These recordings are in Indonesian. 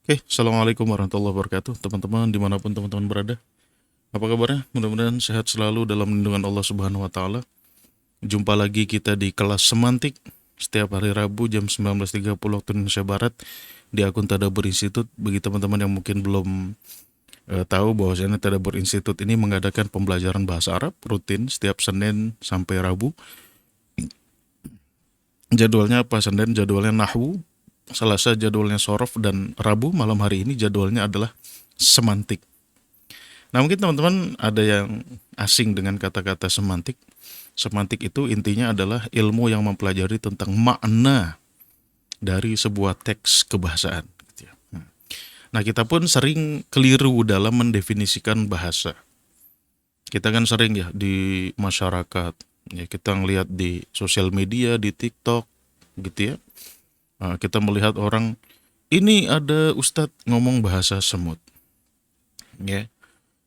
Oke, Assalamualaikum warahmatullahi wabarakatuh, teman-teman dimanapun teman-teman berada. Apa kabarnya? Mudah-mudahan sehat selalu dalam lindungan Allah Subhanahu Wa Taala. Jumpa lagi kita di kelas semantik setiap hari Rabu jam 19.30 waktu Indonesia Barat di akun Tadabbur Institute. Bagi teman-teman yang mungkin belum tahu bahwasanya Tadabbur Institute ini mengadakan pembelajaran bahasa Arab rutin setiap Senin sampai Rabu. Jadwalnya apa? Senin jadwalnya Nahwu, Selasa jadwalnya Sorof, dan Rabu malam hari ini jadwalnya adalah semantik. Nah, mungkin teman-teman ada yang asing dengan kata-kata semantik. Semantik itu intinya adalah ilmu yang mempelajari tentang makna dari sebuah teks kebahasaan, gitu ya. Nah, kita pun sering keliru dalam mendefinisikan bahasa. Kita kan sering ya di masyarakat, ya kita ngelihat di sosial media, di TikTok, gitu ya. Kita melihat orang, ini ada ustadz ngomong bahasa semut, ya.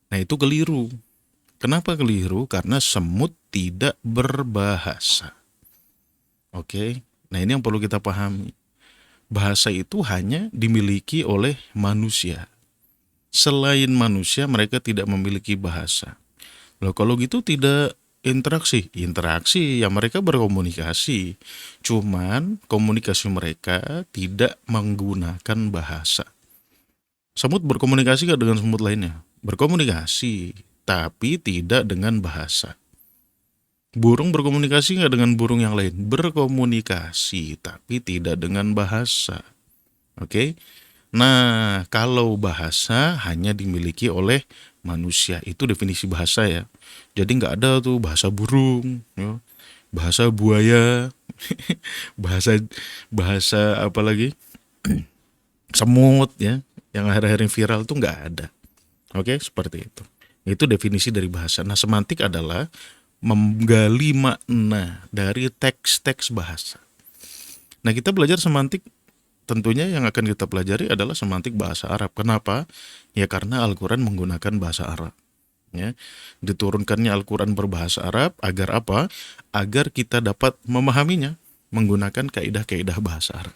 Nah, itu keliru. Kenapa keliru? Karena semut tidak berbahasa. Oke. Nah, ini yang perlu kita pahami. Bahasa itu hanya dimiliki oleh manusia. Selain manusia, mereka tidak memiliki bahasa. Loh, kalau gitu tidak interaksi. Interaksi ya, mereka berkomunikasi. Cuman komunikasi mereka tidak menggunakan bahasa. Semut berkomunikasi gak dengan semut lainnya? Berkomunikasi, tapi tidak dengan bahasa. Burung berkomunikasi nggak dengan burung yang lain? Berkomunikasi, tapi tidak dengan bahasa. Oke? Nah, kalau bahasa hanya dimiliki oleh manusia, itu definisi bahasa ya. Jadi nggak ada tuh bahasa burung, ya, bahasa buaya, bahasa bahasa apa lagi? Semut ya, yang akhir-akhir ini viral tuh nggak ada. Oke, seperti itu. Itu definisi dari bahasa. Nah, semantik adalah menggali makna dari teks-teks bahasa. Nah, kita belajar semantik, tentunya yang akan kita pelajari adalah semantik bahasa Arab. Kenapa? Ya karena Al-Quran menggunakan bahasa Arab. Ya, diturunkannya Al-Quran berbahasa Arab agar apa? Agar kita dapat memahaminya menggunakan kaidah-kaidah bahasa Arab.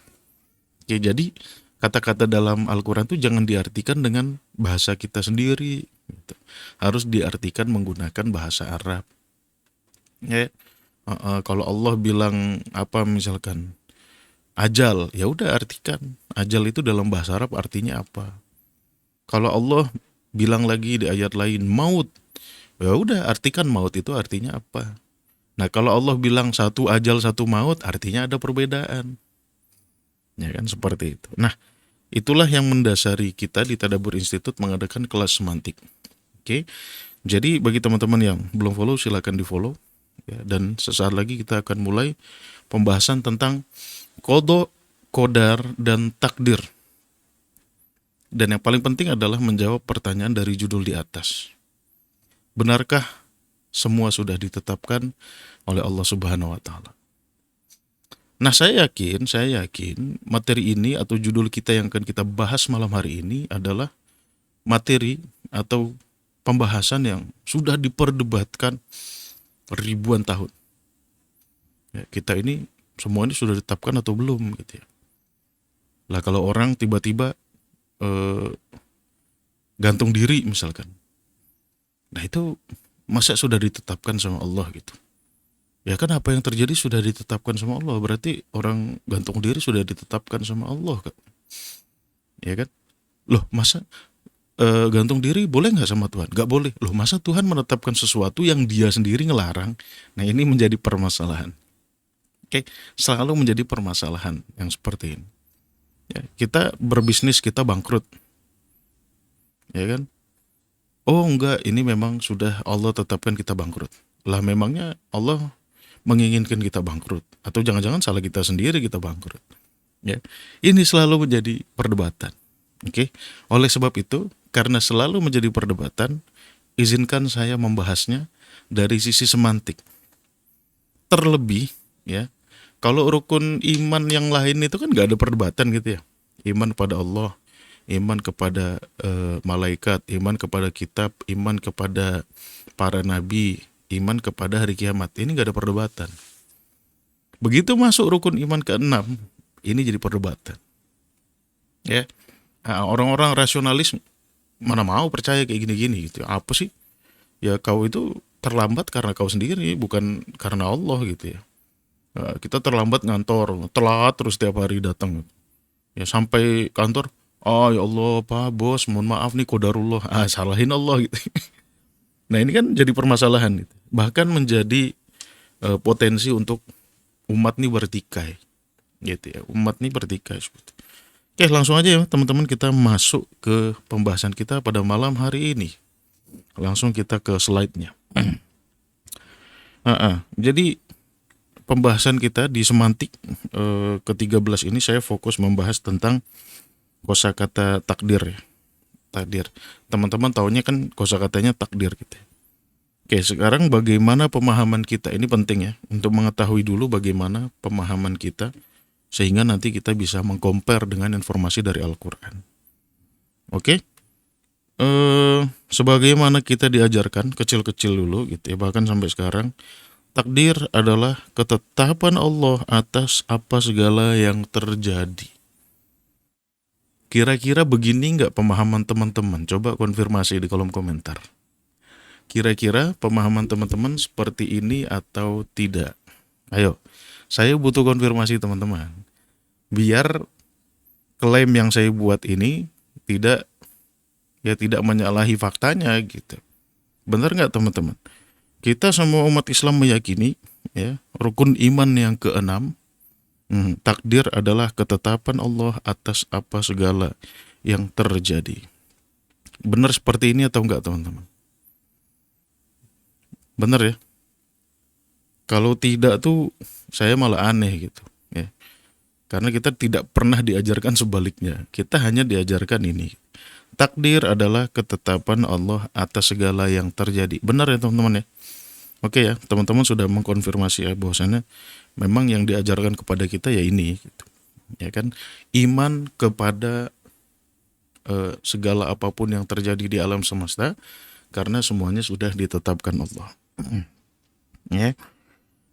Oke, jadi kata-kata dalam Al-Quran itu jangan diartikan dengan bahasa kita sendiri, gitu. Harus diartikan menggunakan bahasa Arab. Ya, kalau Allah bilang apa misalkan ajal, ya udah artikan ajal itu dalam bahasa Arab artinya apa. Kalau Allah bilang lagi di ayat lain maut, ya udah artikan maut itu artinya apa. Nah, kalau Allah bilang satu ajal satu maut, artinya ada perbedaan. Ya kan, seperti itu. Nah, itulah yang mendasari kita di Tadabbur Institute mengadakan kelas semantik. Oke. Jadi bagi teman-teman yang belum follow, silakan di-follow ya, dan sesaat lagi kita akan mulai pembahasan tentang qada, qadar, dan takdir. Dan yang paling penting adalah menjawab pertanyaan dari judul di atas. Benarkah semua sudah ditetapkan oleh Allah Subhanahu wa taala? Nah, saya yakin materi ini atau judul kita yang akan kita bahas malam hari ini adalah materi atau pembahasan yang sudah diperdebatkan ribuan tahun. Ya, kita ini semua ini sudah ditetapkan atau belum gitu ya. Lah, kalau orang tiba-tiba gantung diri misalkan, nah itu masa sudah ditetapkan sama Allah gitu? Ya kan, apa yang terjadi sudah ditetapkan sama Allah, berarti orang gantung diri sudah ditetapkan sama Allah kan? Ya kan? Loh, masa gantung diri boleh nggak sama Tuhan? Nggak boleh. Loh, masa Tuhan menetapkan sesuatu yang dia sendiri ngelarang? Nah, ini menjadi permasalahan. Oke, selalu menjadi permasalahan yang seperti ini. Ya, kita berbisnis, kita bangkrut, ya kan? Oh enggak, ini memang sudah Allah tetapkan kita bangkrut. Lah, memangnya Allah menginginkan kita bangkrut? Atau jangan-jangan salah kita sendiri kita bangkrut? Ya, ini selalu menjadi perdebatan. Oke, oleh sebab itu, karena selalu menjadi perdebatan, izinkan saya membahasnya dari sisi semantik. Terlebih, ya, kalau rukun iman yang lain itu kan nggak ada perdebatan gitu ya. Iman pada Allah, iman kepada malaikat, iman kepada kitab, iman kepada para nabi, iman kepada hari kiamat. Ini nggak ada perdebatan. Begitu masuk rukun iman ke-6, ini jadi perdebatan. Ya, Orang-orang rasionalis mana mau percaya kayak gini-gini gitu. Apa sih? Ya kau itu terlambat karena kau sendiri, bukan karena Allah gitu ya. Kita terlambat ngantor, telat terus tiap hari datang. Ya sampai kantor, oh ya Allah Pak Bos, mohon maaf nih qadarullah. Salahin Allah gitu. Nah ini kan jadi permasalahan gitu. Bahkan menjadi potensi untuk umat nih bertikai gitu ya. Umat nih bertikai seperti. Oke, langsung aja ya teman-teman, kita masuk ke pembahasan kita pada malam hari ini. Langsung kita ke slide-nya. Jadi pembahasan kita di semantik ke-13 ini saya fokus membahas tentang kosakata takdir ya. Takdir. Teman-teman taunya kan kosakatanya takdir gitu. Oke, sekarang bagaimana pemahaman kita? Ini penting ya, untuk mengetahui dulu bagaimana pemahaman kita sehingga nanti kita bisa mengcompare dengan informasi dari Al-Qur'an. Oke? Sebagaimana kita diajarkan kecil-kecil dulu gitu ya, bahkan sampai sekarang, takdir adalah ketetapan Allah atas apa segala yang terjadi. Kira-kira begini nggak pemahaman teman-teman? Coba konfirmasi di kolom komentar. Kira-kira pemahaman teman-teman seperti ini atau tidak? Ayo, saya butuh konfirmasi teman-teman. Biar klaim yang saya buat ini tidak menyalahi faktanya gitu. Benar nggak teman-teman? Kita semua umat Islam meyakini ya, rukun iman yang keenam, takdir adalah ketetapan Allah atas apa segala yang terjadi. Benar seperti ini atau enggak teman-teman? Benar ya? Kalau tidak tuh saya malah aneh gitu ya. Karena kita tidak pernah diajarkan sebaliknya. Kita hanya diajarkan ini. Takdir adalah ketetapan Allah atas segala yang terjadi. Benar ya teman-teman ya? Oke ya, teman-teman sudah mengkonfirmasi ya bahwasannya memang yang diajarkan kepada kita ya ini gitu. Ya kan? Iman kepada segala apapun yang terjadi di alam semesta karena semuanya sudah ditetapkan Allah. Ya.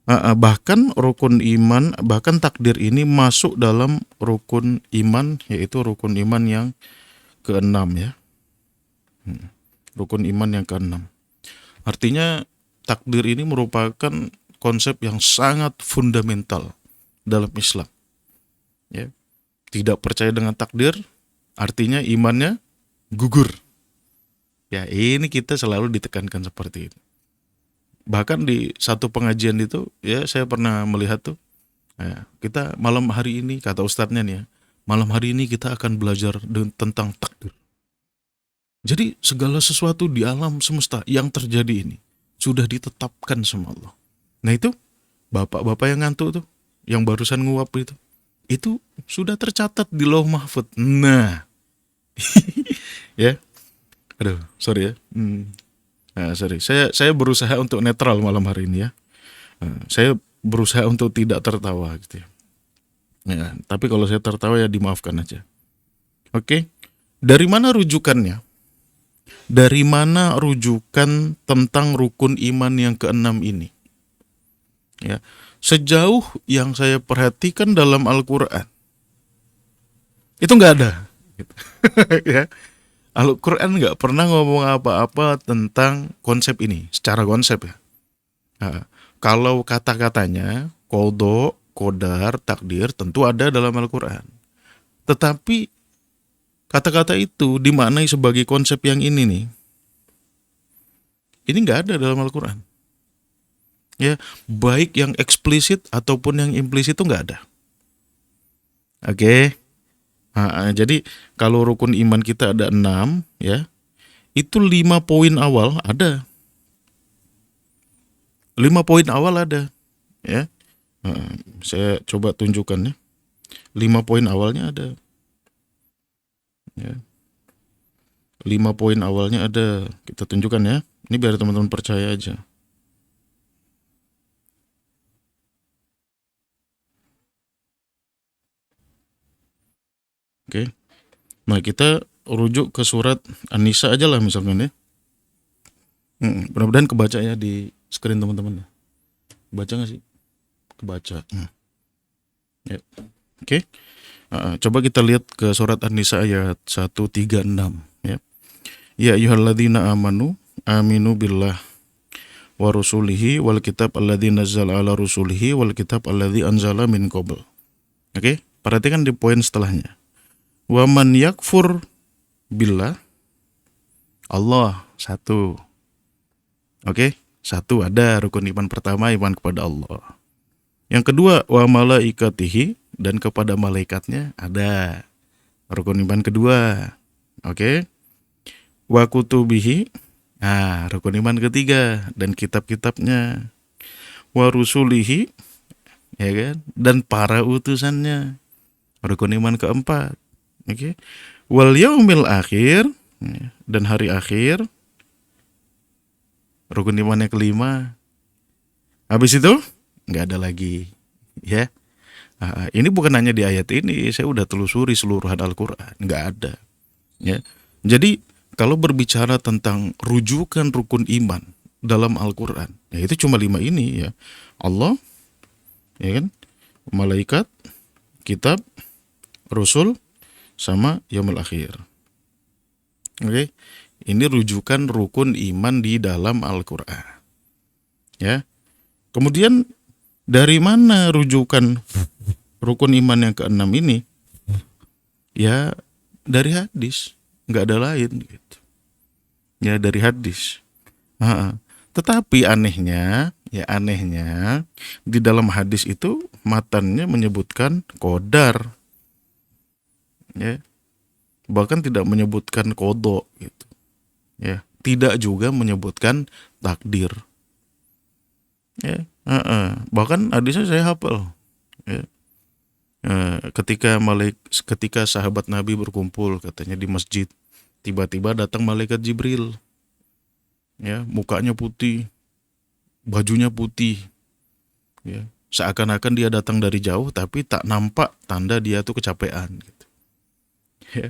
Bahkan rukun iman, bahkan takdir ini masuk dalam rukun iman, yaitu rukun iman yang keenam ya. Rukun iman yang keenam. Artinya takdir ini merupakan konsep yang sangat fundamental dalam Islam. Ya. Tidak percaya dengan takdir, artinya imannya gugur. Ya, ini kita selalu ditekankan seperti itu. Bahkan di satu pengajian itu, ya saya pernah melihat tuh, ya, kita malam hari ini, kata ustadznya nih ya, malam hari ini kita akan belajar tentang takdir. Jadi segala sesuatu di alam semesta yang terjadi ini sudah ditetapkan sama Allah. Nah itu, bapak-bapak yang ngantuk tuh, yang barusan nguap itu sudah tercatat di Lauh Mahfuz. Nah, ya, aduh, sorry ya. Sorry, saya berusaha untuk netral malam hari ini ya. Saya berusaha untuk tidak tertawa gitu ya. Ya, tapi kalau saya tertawa ya dimaafkan aja. Oke, dari mana rujukannya? Dari mana rujukan tentang rukun iman yang keenam ini? Ya, sejauh yang saya perhatikan dalam Al-Quran, itu nggak ada. Gitu. Ya. Al-Quran nggak pernah ngomong apa-apa tentang konsep ini, secara konsep ya. Nah, kalau kata-katanya, qadha, qadar, takdir tentu ada dalam Al-Quran. Tetapi kata-kata itu dimaknai sebagai konsep yang ini nih. Ini nggak ada dalam Al-Quran. Ya, baik yang eksplisit ataupun yang implisit itu nggak ada. Oke. Jadi kalau rukun iman kita ada 6 ya, itu 5 poin awal ada. 5 poin awal ada ya. Saya coba tunjukkan ya. 5 poin awalnya ada. Ya. 5 poin awalnya ada. Kita tunjukkan ya. Ini biar teman-teman percaya aja. Oke. Nah, kita rujuk ke surat An-Nisa aja lah misalkan ya. Mudah-mudahan kebaca ya di screen teman-teman. Baca nggak sih? Kebaca. Ya. Oke. Coba kita lihat ke surat An-Nisa ayat 136 ya. Ya ayyuhalladzina amanu aminu billah wa rusulihi wal kitab alladzi nazzala ala rusulihi wal kitab alladzi anzala min qabl. Oke, perhatikan di poin setelahnya. Wa man yakfur billah, Allah satu. Oke, satu ada rukun iman pertama, iman kepada Allah. Yang kedua, wa malaikatihi, dan kepada malaikatnya ada rukun iman kedua. Oke. Wa kutubihi, rukun iman ketiga, dan kitab-kitabnya. Wa rusulihi, ya kan, dan para utusannya, rukun iman keempat. Oke. Wal yaumil akhir, dan hari akhir, rukun iman yang kelima. Habis itu nggak ada lagi, ya. Ini bukan hanya di ayat ini, saya udah telusuri seluruhan Al-Quran, nggak ada. Ya. Jadi kalau berbicara tentang rujukan rukun iman dalam Al-Quran, ya itu cuma 5 ini ya. Allah, ya kan, malaikat, kitab, rasul, sama yaumul akhir. Oke, ini rujukan rukun iman di dalam Al-Quran. Ya, kemudian dari mana rujukan rukun iman yang keenam ini? Ya dari hadis, nggak ada lain gitu. Ya dari hadis. Tetapi anehnya di dalam hadis itu matannya menyebutkan qadar, ya, bahkan tidak menyebutkan qada gitu. Ya, tidak juga menyebutkan takdir. Ya, bahkan hadisnya saya hafal. Ya. Ketika sahabat Nabi berkumpul katanya di masjid, tiba-tiba datang malaikat Jibril. Ya, mukanya putih, bajunya putih. Ya, seakan-akan dia datang dari jauh tapi tak nampak tanda dia tuh kecapean gitu. Ya.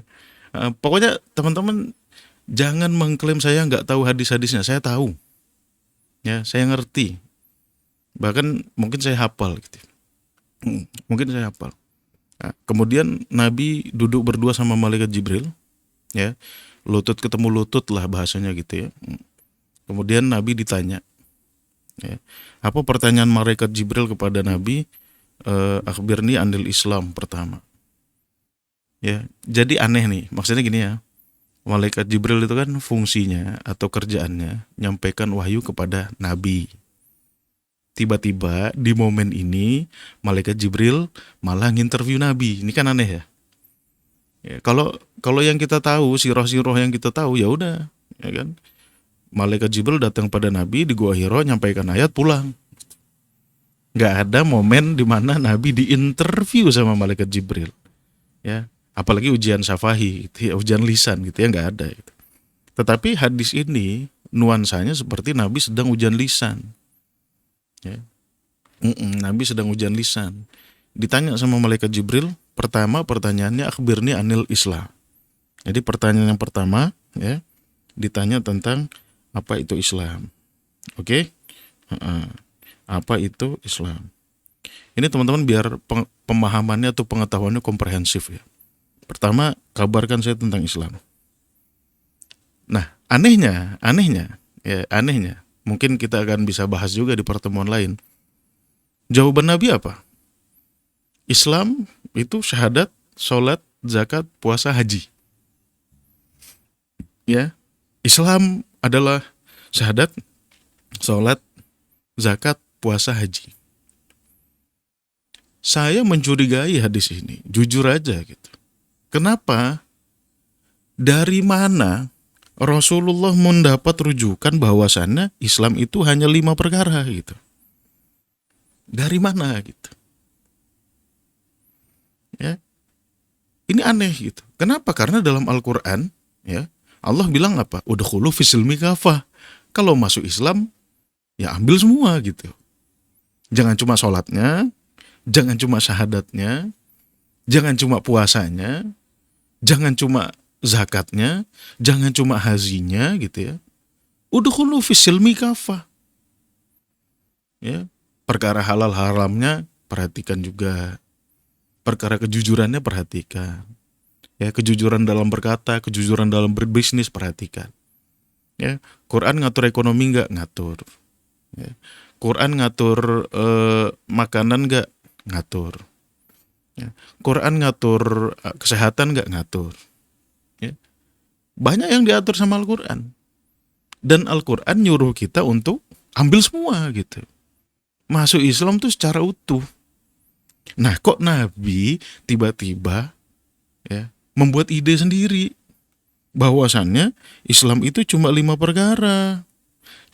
Pokoknya teman-teman jangan mengklaim saya nggak tahu hadis-hadisnya, saya tahu. Ya, saya ngerti. Bahkan mungkin saya hafal gitu. Mungkin saya hafal. Kemudian Nabi duduk berdua sama malaikat Jibril, ya, lutut ketemu lutut lah bahasanya gitu ya. Kemudian Nabi ditanya, ya, apa pertanyaan malaikat Jibril kepada Nabi? Akhbirni anil Islam pertama. Ya, jadi aneh nih, maksudnya gini ya, malaikat Jibril itu kan fungsinya atau kerjaannya nyampaikan wahyu kepada Nabi. Tiba-tiba di momen ini malaikat Jibril malah nginterview Nabi. Ini kan aneh ya. Ya, kalau yang kita tahu, sirah-sirah yang kita tahu ya udah, ya kan. Malaikat Jibril datang pada Nabi di Gua Hira, nyampaikan ayat, pulang. Nggak ada momen di mana Nabi diinterview sama malaikat Jibril. Ya, apalagi ujian syafahi, gitu ya, ujian lisan gitu ya, nggak ada. Gitu. Tetapi hadis ini nuansanya seperti Nabi sedang ujian lisan. Ya. Nabi sedang ujian lisan. Ditanya sama malaikat Jibril, pertama pertanyaannya akhbirni anil Islam. Jadi pertanyaan yang pertama, ya, ditanya tentang apa itu Islam. Oke? Apa itu Islam? Ini teman-teman biar pemahamannya atau pengetahuannya komprehensif ya. Pertama, kabarkan saya tentang Islam. Nah, anehnya, mungkin kita akan bisa bahas juga di pertemuan lain. Jawaban Nabi apa? Islam itu syahadat, sholat, zakat, puasa, haji. Ya, Islam adalah syahadat, sholat, zakat, puasa, haji. Saya mencurigai hadis ini, jujur aja gitu. Kenapa? Dari mana Rasulullah mendapat rujukan bahwasannya Islam itu hanya 5 perkara gitu? Dari mana gitu? Ya, ini aneh gitu. Kenapa? Karena dalam Al-Quran, ya, Allah bilang apa? Udkhulu fisilmi kafah. Kalau masuk Islam, ya ambil semua gitu. Jangan cuma sholatnya, jangan cuma syahadatnya, jangan cuma puasanya, jangan cuma zakatnya, jangan cuma hajinya gitu ya. Udkhulu fisilmi kafah. Ya, perkara halal haramnya perhatikan juga. perkara kejujurannya perhatikan. Ya, kejujuran dalam berkata, kejujuran dalam berbisnis perhatikan. Ya, Quran ngatur ekonomi nggak? Ngatur. Ya. Quran ngatur makanan nggak? Ngatur. Ya. Quran ngatur kesehatan nggak? Ngatur. Ya. Banyak yang diatur sama Al-Quran. Dan Al-Quran nyuruh kita untuk ambil semua gitu. Masuk Islam tuh secara utuh. Nah, kok Nabi tiba-tiba ya membuat ide sendiri bahwasannya Islam itu cuma 5 perkara.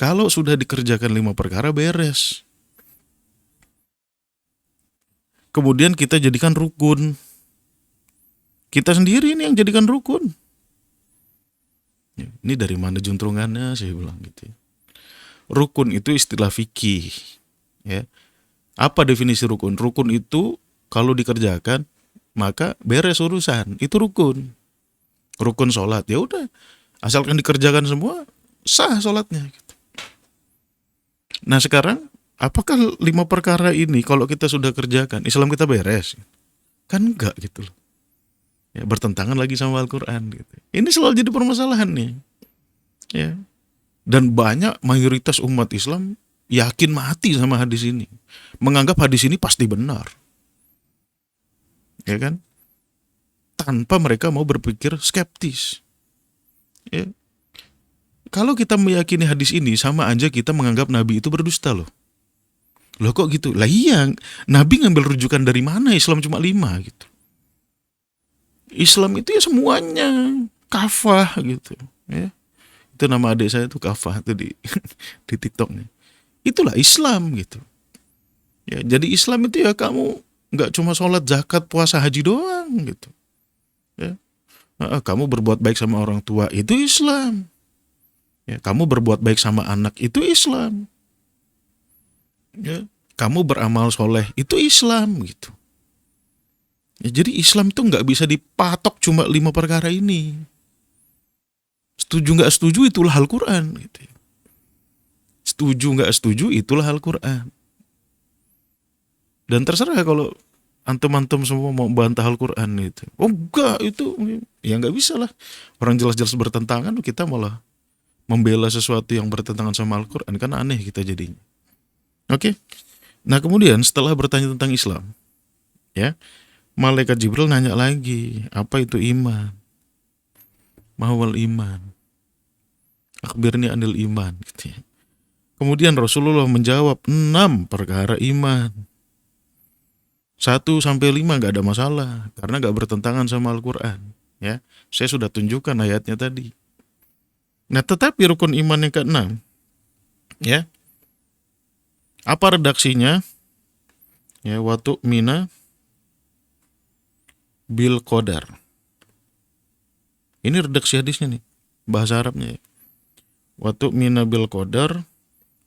Kalau sudah dikerjakan 5 perkara beres. Kemudian kita jadikan rukun. Kita sendiri ini yang jadikan rukun. Ini dari mana juntrungannya, saya bilang gitu. Rukun itu istilah fikih. Ya. Apa definisi rukun? Rukun itu kalau dikerjakan maka beres urusan. Itu rukun. Rukun sholat, ya udah, asalkan dikerjakan semua sah sholatnya. Nah sekarang, apakah 5 perkara ini kalau kita sudah kerjakan Islam kita beres? Kan enggak gitu loh. Ya, bertentangan lagi sama Al-Quran gitu. Ini selalu jadi permasalahan nih. Ya. Dan banyak mayoritas umat Islam yakin mati sama hadis ini, menganggap hadis ini pasti benar. Ya kan? Tanpa mereka mau berpikir skeptis. Ya. Kalau kita meyakini hadis ini, sama aja kita menganggap Nabi itu berdusta loh. Loh kok gitu? Lah iya, Nabi ngambil rujukan dari mana Islam cuma 5 gitu. Islam itu ya semuanya, kafah gitu. Ya. Itu nama adik saya tuh kafah tuh di di TikTok nih. Itulah Islam gitu. Ya, jadi Islam itu ya kamu nggak cuma sholat, zakat, puasa, haji doang gitu. Ya. Kamu berbuat baik sama orang tua, itu Islam. Ya, kamu berbuat baik sama anak, itu Islam. Ya, kamu beramal soleh, itu Islam gitu. Ya, jadi Islam itu nggak bisa dipatok cuma 5 perkara ini. Setuju nggak setuju itulah Al-Quran. Gitu. Setuju nggak setuju itulah Al-Quran. Dan terserah kalau antum-antum semua mau bantah Al-Quran itu. Oh enggak, itu ya nggak bisa lah. Orang jelas-jelas bertentangan, kita malah membela sesuatu yang bertentangan sama Al-Quran, kan aneh kita jadinya. Oke. Nah kemudian setelah bertanya tentang Islam, ya, Malaikat Jibril nanya lagi, apa itu iman? Mahwal iman. Akhbirni anil iman. Gitu ya. Kemudian Rasulullah menjawab 6 perkara iman. 1-5 gak ada masalah, karena gak bertentangan sama Al-Quran. Ya, saya sudah tunjukkan ayatnya tadi. Nah tetapi rukun iman yang ke-6, ya, apa redaksinya? Ya, watu mina bil qadar. Ini redaksi hadisnya nih, bahasa Arabnya. Watu mina bil qadar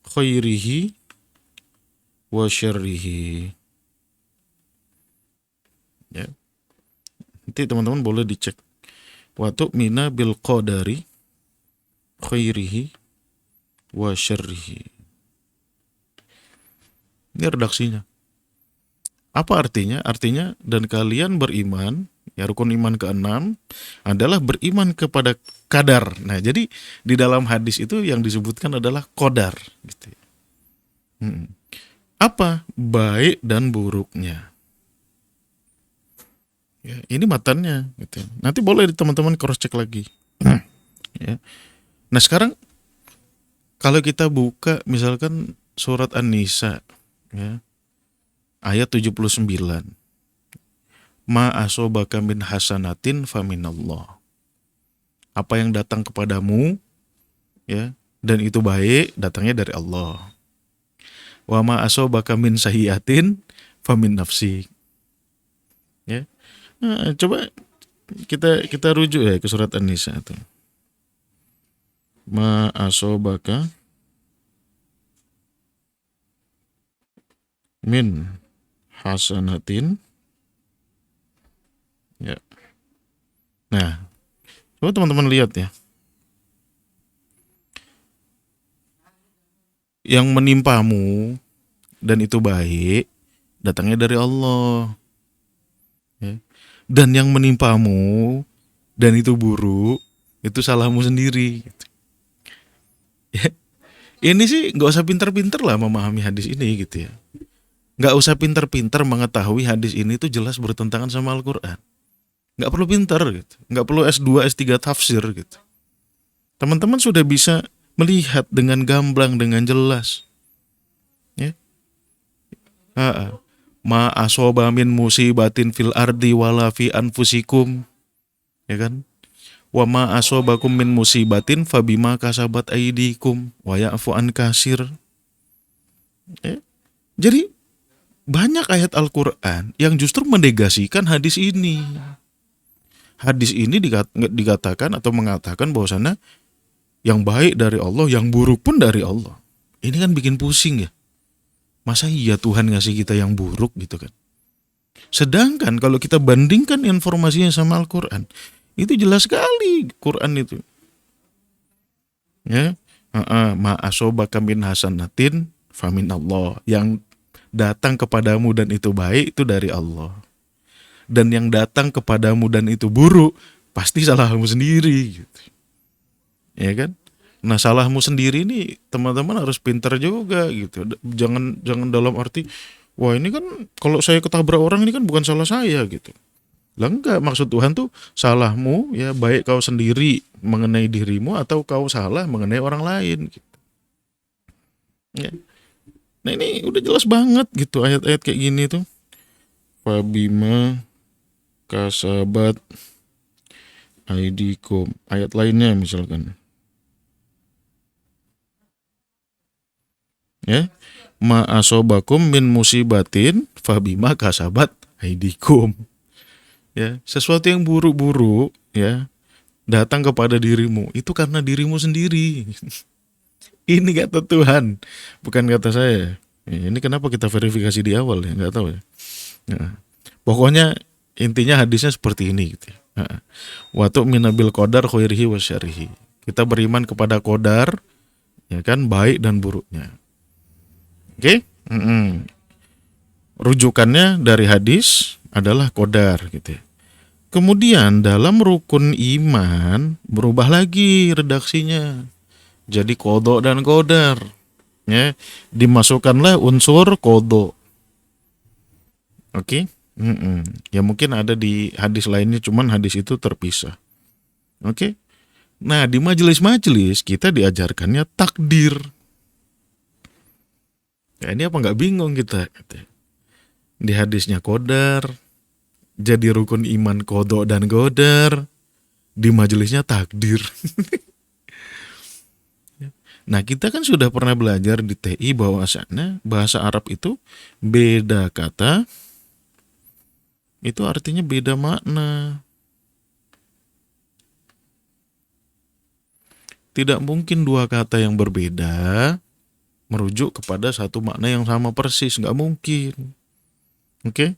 khairihi wa syarrihi. Ya. Nanti teman-teman boleh dicek. Watu mina bil qadari khairihi wa syarrihi. Ini redaksinya. Apa artinya? Artinya, dan kalian beriman, ya rukun iman ke-6 adalah beriman kepada qadar. Nah, jadi di dalam hadis itu yang disebutkan adalah qadar gitu. Apa? Baik dan buruknya. Ya, ini matannya gitu. Nanti boleh teman-teman cross check lagi. Ya. Nah, sekarang kalau kita buka misalkan surat An-Nisa, ya, ayat 79. Ma asobaka min hasanatin faminallah. Apa yang datang kepadamu, ya, dan itu baik, datangnya dari Allah. Wa ma asobaka min sahiatin famin nafsik. Ya. Nah, coba kita rujuk ya ke surat An-Nisa itu. Ma asobaka min hasanatin, ya. Nah, coba teman-teman lihat ya. Yang menimpamu dan itu baik, datangnya dari Allah. dan yang menimpamu dan itu buruk, itu salahmu sendiri. Gitu. Ya, ini sih nggak usah pinter-pinter lah memahami hadis ini gitu ya. Nggak usah pinter-pinter mengetahui hadis ini tuh jelas bertentangan sama Al-Quran. Nggak perlu pinter gitu. Nggak perlu S2, S3 tafsir gitu. Teman-teman sudah bisa melihat dengan gamblang, dengan jelas. Ya. Ma asoba min musibatin fil ardi wala fi anfusikum. Ya kan? Wa ma asobakum min musibatin fabima kasabat aidikum wa ya'fu an kasir. Ya. Jadi banyak ayat Al-Quran yang justru menegasikan hadis ini. Hadis ini dikatakan atau mengatakan bahwasannya yang baik dari Allah, yang buruk pun dari Allah. Ini kan bikin pusing ya. Masa iya Tuhan ngasih kita yang buruk gitu kan. Sedangkan kalau kita bandingkan informasinya sama Al-Quran, itu jelas sekali Quran itu. Ya, ma asobaka min hasanatin famin Allah. Yang datang kepadamu dan itu baik, itu dari Allah. Dan yang datang kepadamu dan itu buruk, pasti salahmu sendiri gitu. Ya kan? Nah, salahmu sendiri ini teman-teman harus pintar juga gitu. Jangan dalam arti, wah ini kan kalau saya ketabrak orang ini kan bukan salah saya gitu. Lah enggak, maksud Tuhan tuh salahmu ya baik kau sendiri mengenai dirimu atau kau salah mengenai orang lain gitu. Ya. Nah ini udah jelas banget gitu ayat-ayat kayak gini tuh. Fabima kasabat aidikum. Ayat lainnya misalkan. Ya, ma asobakum min musibatin fabima kasabat aidikum. Ya, sesuatu yang buruk-buruk ya datang kepada dirimu itu karena dirimu sendiri. Ini kata Tuhan, bukan kata saya. Ya, ini kenapa kita verifikasi di awal ya, nggak tahu ya. Nah, pokoknya intinya hadisnya seperti ini gitu. Wa tu'minu bil qadar khairihi wa syarrihi. Kita beriman kepada qadar ya kan, baik dan buruknya. Oke? Rujukannya dari hadis adalah qadar gitu ya. Kemudian dalam rukun iman berubah lagi redaksinya. Jadi qadha dan qadar. Ya, dimasukkanlah unsur qadha. Oke? Ya mungkin ada di hadis lainnya, cuman hadis itu terpisah. Oke? Nah, di majelis-majelis kita diajarkannya takdir. Ya, ini apa nggak bingung kita? Di hadisnya qadar, jadi rukun iman qadha dan qadar, di majelisnya takdir. Nah, kita kan sudah pernah belajar di TI bahwasannya bahasa Arab itu beda kata, itu artinya beda makna. Tidak mungkin dua kata yang berbeda merujuk kepada satu makna yang sama persis, nggak mungkin. Oke?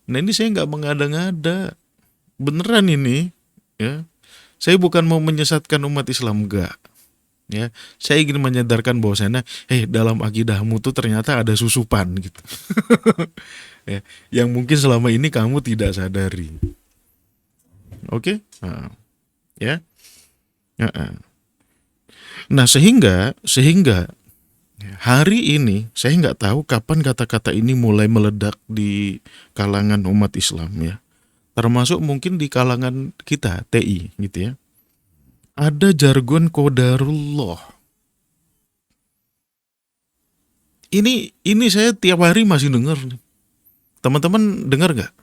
Nah ini saya nggak mengada-ngada, beneran ini, ya. Saya bukan mau menyesatkan umat Islam, enggak. Ya, saya ingin menyadarkan bahwasanya, dalam akidahmu tuh ternyata ada susupan gitu. Ya, yang mungkin selama ini kamu tidak sadari. Oke? Ya. Nah sehingga hari ini saya nggak tahu kapan kata-kata ini mulai meledak di kalangan umat Islam ya, termasuk mungkin di kalangan kita TI gitu ya. Ada jargon qadarullah. Ini saya tiap hari masih dengar. Teman-teman dengar nggak?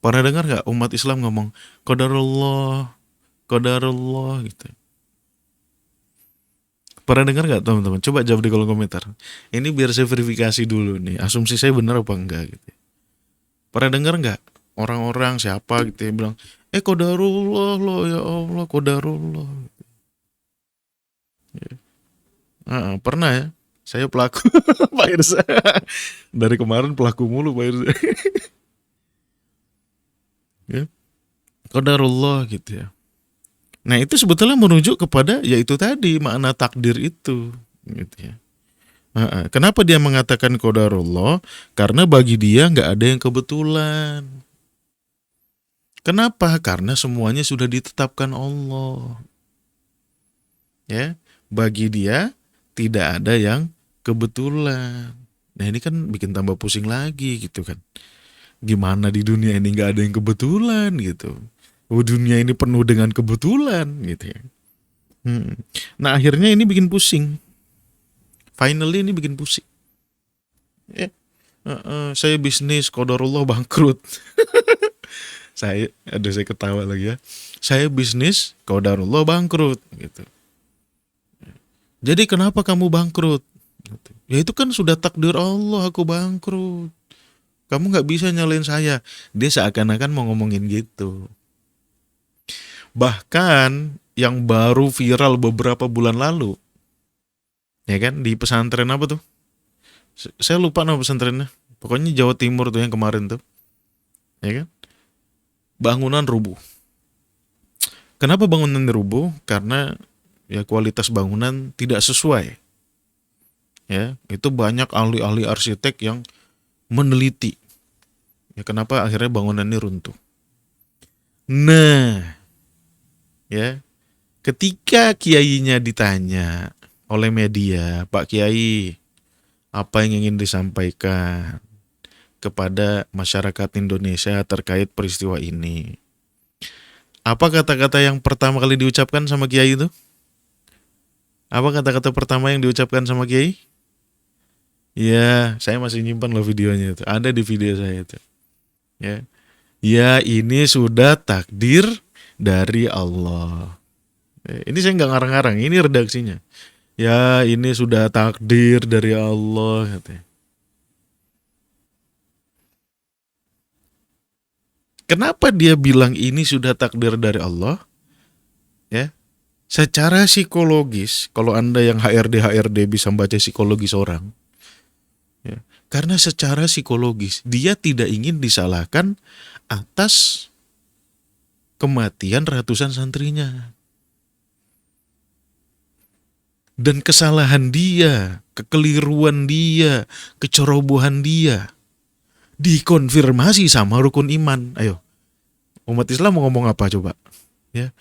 Pernah dengar nggak umat Islam ngomong qadarullah gitu? Pernah dengar nggak teman-teman? Coba jawab di kolom komentar. Ini biar saya verifikasi dulu nih, asumsi saya benar apa enggak gitu. Pernah dengar nggak orang-orang siapa gitu yang bilang, qadarullah loh ya Allah, qadarullah. Pernah ya? Saya pelaku Pak Irsa. Dari kemarin pelaku mulu Pak Irsa. Ya. Qadarullah gitu ya. Nah itu sebetulnya merujuk kepada yaitu tadi makna takdir itu gitu ya. Kenapa dia mengatakan qadarullah? Karena bagi dia nggak ada yang kebetulan. Kenapa? Karena semuanya sudah ditetapkan Allah. Ya, bagi dia tidak ada yang kebetulan. Nah ini kan bikin tambah pusing lagi gitu kan. Gimana di dunia ini nggak ada yang kebetulan gitu. Oh, dunia ini penuh dengan kebetulan gitu ya. Nah akhirnya ini bikin pusing. Finally ini bikin pusing. Ya, saya bisnis qadarullah bangkrut. Saya ketawa lagi ya. Saya bisnis qadarullah bangkrut gitu. Jadi kenapa kamu bangkrut? Gitu. Ya itu kan sudah takdir Allah aku bangkrut. Kamu nggak bisa nyalain saya. Dia seakan-akan mau ngomongin gitu. Bahkan yang baru viral beberapa bulan lalu, ya kan, di pesantren apa tuh? Saya lupa nama pesantrennya. Pokoknya Jawa Timur tuh yang kemarin tuh, ya kan? Bangunan rubuh. Kenapa bangunan rubuh? Karena ya kualitas bangunan tidak sesuai. Ya, itu banyak ahli-ahli arsitek yang meneliti. Ya kenapa akhirnya bangunan ini runtuh. Nah, ya, ketika kiainya ditanya oleh media, Pak Kiai, apa yang ingin disampaikan kepada masyarakat Indonesia terkait peristiwa ini? Apa kata-kata yang pertama kali diucapkan sama Kiai itu? Apa kata-kata pertama yang diucapkan sama Kiai? Ya, saya masih nyimpan loh videonya itu. Ada di video saya itu. Ya, ya ini sudah takdir dari Allah. Ini saya nggak ngarang-ngarang, ini redaksinya. Ya ini sudah takdir dari Allah. Katanya. Kenapa dia bilang ini sudah takdir dari Allah? Ya, secara psikologis, kalau Anda yang HRD bisa baca psikologis orang, ya, karena secara psikologis dia tidak ingin disalahkan atas kematian ratusan santrinya. Dan kesalahan dia, kekeliruan dia, kecerobohan dia dikonfirmasi sama rukun iman. Ayo, umat Islam mau ngomong apa coba? Ya,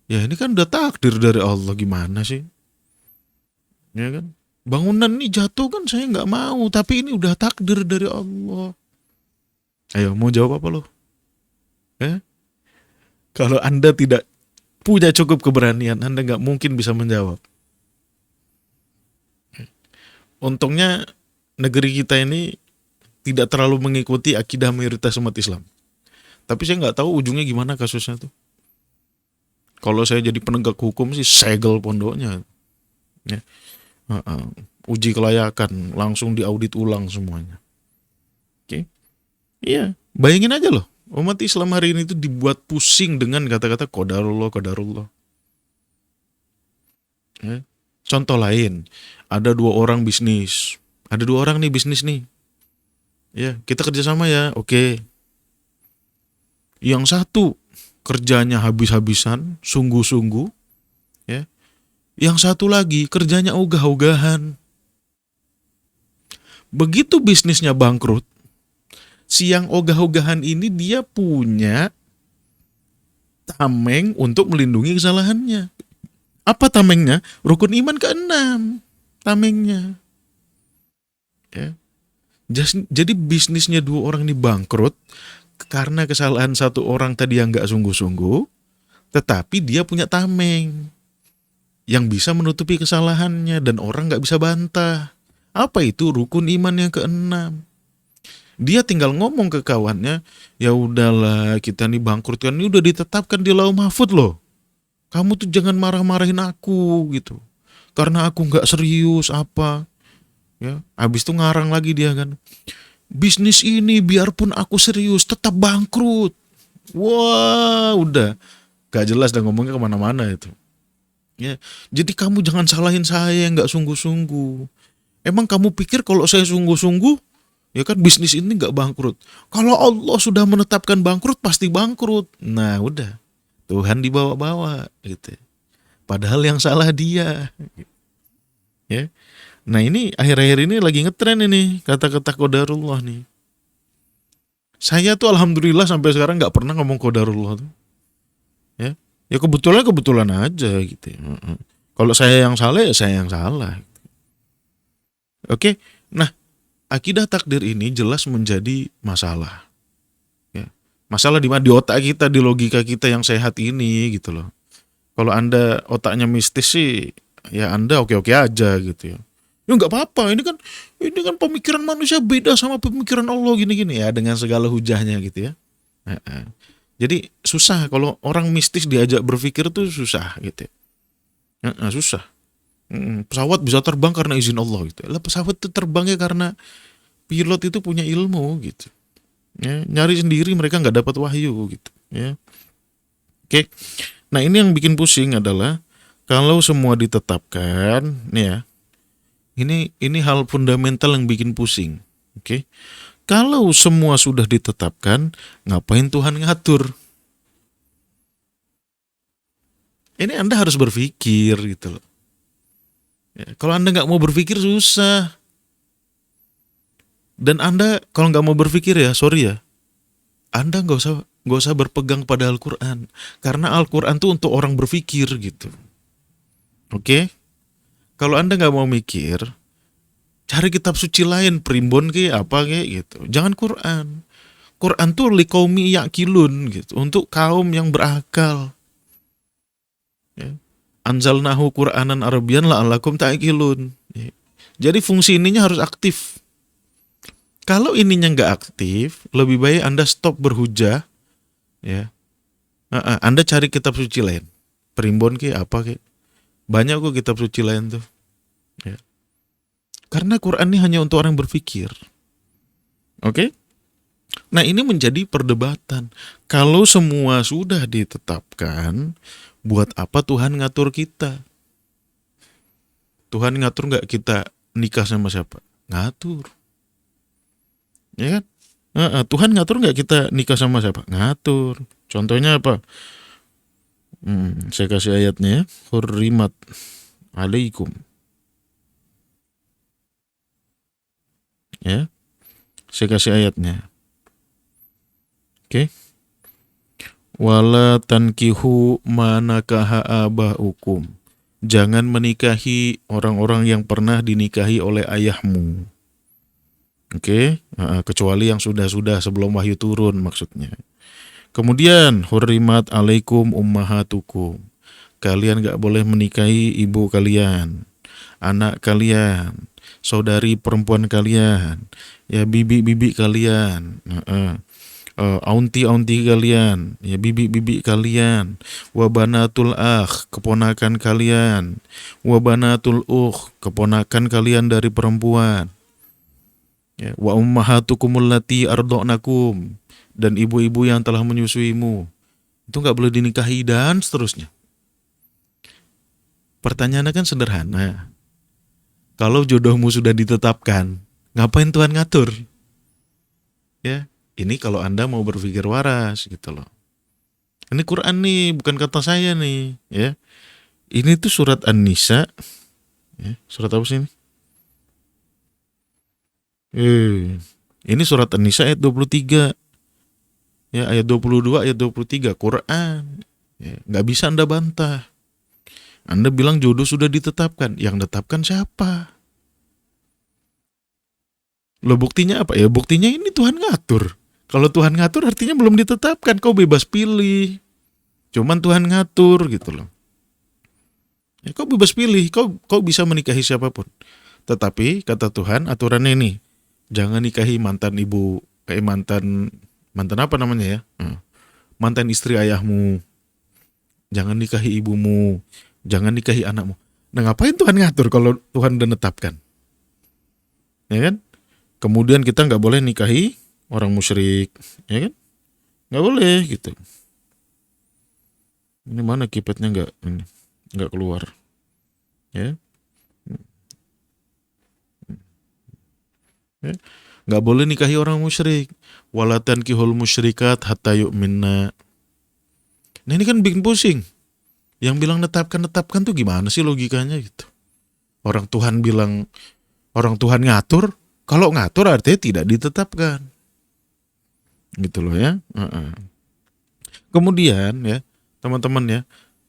ya ini kan udah takdir dari Allah, gimana sih? Ya kan? Bangunan ini jatuh kan saya nggak mau, tapi ini udah takdir dari Allah. Ayo, mau jawab apa lo? Ya? Kalau Anda tidak punya cukup keberanian, Anda nggak mungkin bisa menjawab. Untungnya negeri kita ini tidak terlalu mengikuti akidah mayoritas umat Islam. Tapi saya nggak tahu ujungnya gimana kasusnya tuh. Kalau saya jadi penegak hukum sih segel pondoknya. Ya. Uji kelayakan, langsung diaudit ulang semuanya. Oke. Iya, bayangin aja loh. Umat Islam hari ini itu dibuat pusing dengan kata-kata qadarullah, qadarullah. Ya. Contoh lain, ada dua orang bisnis. Ada dua orang nih bisnis nih. Ya, kita kerjasama ya, oke. Yang satu kerjanya habis-habisan, sungguh-sungguh, ya. Yang satu lagi kerjanya ogah-ogahan. Begitu bisnisnya bangkrut, si yang ogah-ogahan ini dia punya tameng untuk melindungi kesalahannya. Apa tamengnya? Rukun iman ke-6 tamengnya. Ya. Jadi bisnisnya dua orang ini bangkrut karena kesalahan satu orang tadi yang gak sungguh-sungguh, tetapi dia punya tameng yang bisa menutupi kesalahannya dan orang gak bisa bantah. Apa itu rukun iman yang ke-6? Dia tinggal ngomong ke kawannya, ya udahlah kita nih bangkrut kan, ini udah ditetapkan di Lauh Mahfud loh. Kamu tuh jangan marah-marahin aku gitu. Karena aku gak serius apa. Ya, habis itu ngarang lagi dia kan. Bisnis ini biarpun aku serius tetap bangkrut. Wah, udah gak jelas dan ngomongnya kemana-mana itu. Ya, jadi kamu jangan salahin saya yang gak sungguh-sungguh. Emang kamu pikir kalau saya sungguh-sungguh, ya kan bisnis ini gak bangkrut. Kalau Allah sudah menetapkan bangkrut, pasti bangkrut. Nah udah, Tuhan dibawa-bawa gitu. Padahal yang salah dia. Ya. Nah ini akhir-akhir ini lagi ngetren ini kata-kata qadarullah nih. Saya tuh alhamdulillah sampai sekarang nggak pernah ngomong qadarullah tuh. Ya, ya kebetulan aja gitu. Ya. Kalau saya yang salah ya saya yang salah. Oke, nah akidah takdir ini jelas menjadi masalah. Ya. Masalah di mana? Di otak kita, di logika kita yang sehat ini gitu loh. Kalau Anda otaknya mistis sih, ya Anda oke-oke aja gitu ya. Ya nggak apa-apa, ini kan pemikiran manusia beda sama pemikiran Allah gini-gini ya, dengan segala hujahnya gitu ya. Jadi susah kalau orang mistis diajak berpikir tuh susah gitu ya. Susah. Pesawat bisa terbang karena izin Allah gitu. Lah pesawat itu terbangnya karena pilot itu punya ilmu gitu. Ya, nyari sendiri mereka nggak dapat wahyu gitu. Ya. Oke. Nah ini yang bikin pusing adalah kalau semua ditetapkan, nih ya, ini hal fundamental yang bikin pusing. Oke. Kalau semua sudah ditetapkan, ngapain Tuhan ngatur? Ini Anda harus berpikir gitu loh. Ya, kalau Anda nggak mau berpikir susah. Dan Anda kalau nggak mau berpikir ya, sorry ya, Anda nggak usah berpegang pada Al-Quran, karena Al-Quran tuh untuk orang berpikir gitu. Oke? Kalau Anda nggak mau mikir, cari kitab suci lain, primbon kayak apa kayak gitu. Jangan Quran. Quran tuh liqaumi yaqilun gitu, untuk kaum yang berakal. Ya. Anzalnahu Qur'anan Arabian la'allakum ta'qilun. Ya. Jadi fungsi ininya harus aktif. Kalau ininya nggak aktif, lebih baik Anda stop berhujah, ya. Anda cari kitab suci lain, primbon kayak apa kayak. Banyak kok kitab suci lain tuh. Ya. Karena Quran ini hanya untuk orang berpikir. Oke? Nah ini menjadi perdebatan. Kalau semua sudah ditetapkan, buat apa Tuhan ngatur kita? Tuhan ngatur nggak kita nikah sama siapa? Ngatur. Ya kan? Tuhan ngatur nggak kita nikah sama siapa? Ngatur. Contohnya apa? Saya kasih ayatnya ya. Hurrimat alaikum. Ya. Saya kasih ayatnya. Oke. Wala tankihu manakaha abaukum. Jangan menikahi orang-orang yang pernah dinikahi oleh ayahmu. Oke, kecuali yang sudah-sudah sebelum wahyu turun maksudnya. Kemudian hurrimat alaikum ummahatukum. Kalian gak boleh menikahi ibu kalian, anak kalian, saudari perempuan kalian, ya bibi-bibi kalian, aunti-aunti kalian, ya bibi-bibi kalian, wabanatul akh, keponakan kalian, wabanatul keponakan kalian dari perempuan. Ya, wa ummahatukumul lati arda'nakum, dan ibu-ibu yang telah menyusuimu. Itu nggak boleh dinikahi dan seterusnya. Pertanyaannya kan sederhana. Kalau jodohmu sudah ditetapkan, ngapain Tuhan ngatur? Ya, ini kalau Anda mau berpikir waras gitu loh. Ini Quran nih, bukan kata saya nih, ya. Ini tuh surat An-Nisa. Ya, surat apa sih ini? Ini surat An-Nisa ayat 23. Ya, ayat 22, ayat 23 Quran. Ya, nggak bisa Anda bantah. Anda bilang jodoh sudah ditetapkan. Yang tetapkan siapa? Loh buktinya apa? Ya buktinya ini Tuhan ngatur. Kalau Tuhan ngatur artinya belum ditetapkan. Kau bebas pilih. Cuman Tuhan ngatur gitu loh. Ya, kau bebas pilih. Kau bisa menikahi siapapun. Tetapi kata Tuhan aturannya ini. Jangan nikahi mantan ibu, mantan apa namanya ya? Mantan istri ayahmu. Jangan nikahi ibumu. Jangan nikahi anakmu. Nah ngapain Tuhan ngatur kalau Tuhan udah netapkan? Ya kan? Kemudian kita nggak boleh nikahi orang musyrik, ya kan? Nggak boleh gitu. Ini mana keypadnya nggak keluar, ya? Ya? Nggak boleh nikahi orang musyrik. Wala tankihul musyrikat hatta yu'minna. Nah ini kan bikin pusing. Yang bilang netapkan tuh gimana sih logikanya gitu? Orang Tuhan ngatur, kalau ngatur artinya tidak ditetapkan. gitu loh ya. Kemudian ya teman-teman ya,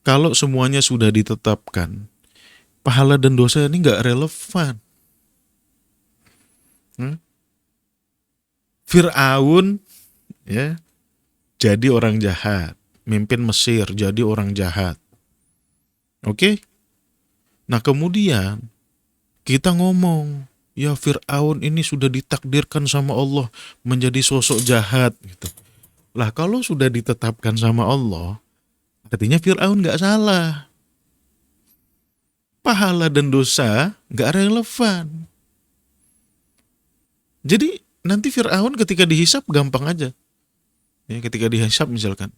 kalau semuanya sudah ditetapkan, pahala dan dosa ini nggak relevan. Hmm? Fir'aun ya jadi orang jahat, mimpin Mesir jadi orang jahat. Oke? Nah kemudian kita ngomong, ya Fir'aun ini sudah ditakdirkan sama Allah menjadi sosok jahat gitu. Lah kalau sudah ditetapkan sama Allah, artinya Fir'aun nggak salah. Pahala dan dosa nggak relevan. Jadi nanti Fir'aun ketika dihisap gampang aja. Ya, ketika dihisap misalkan,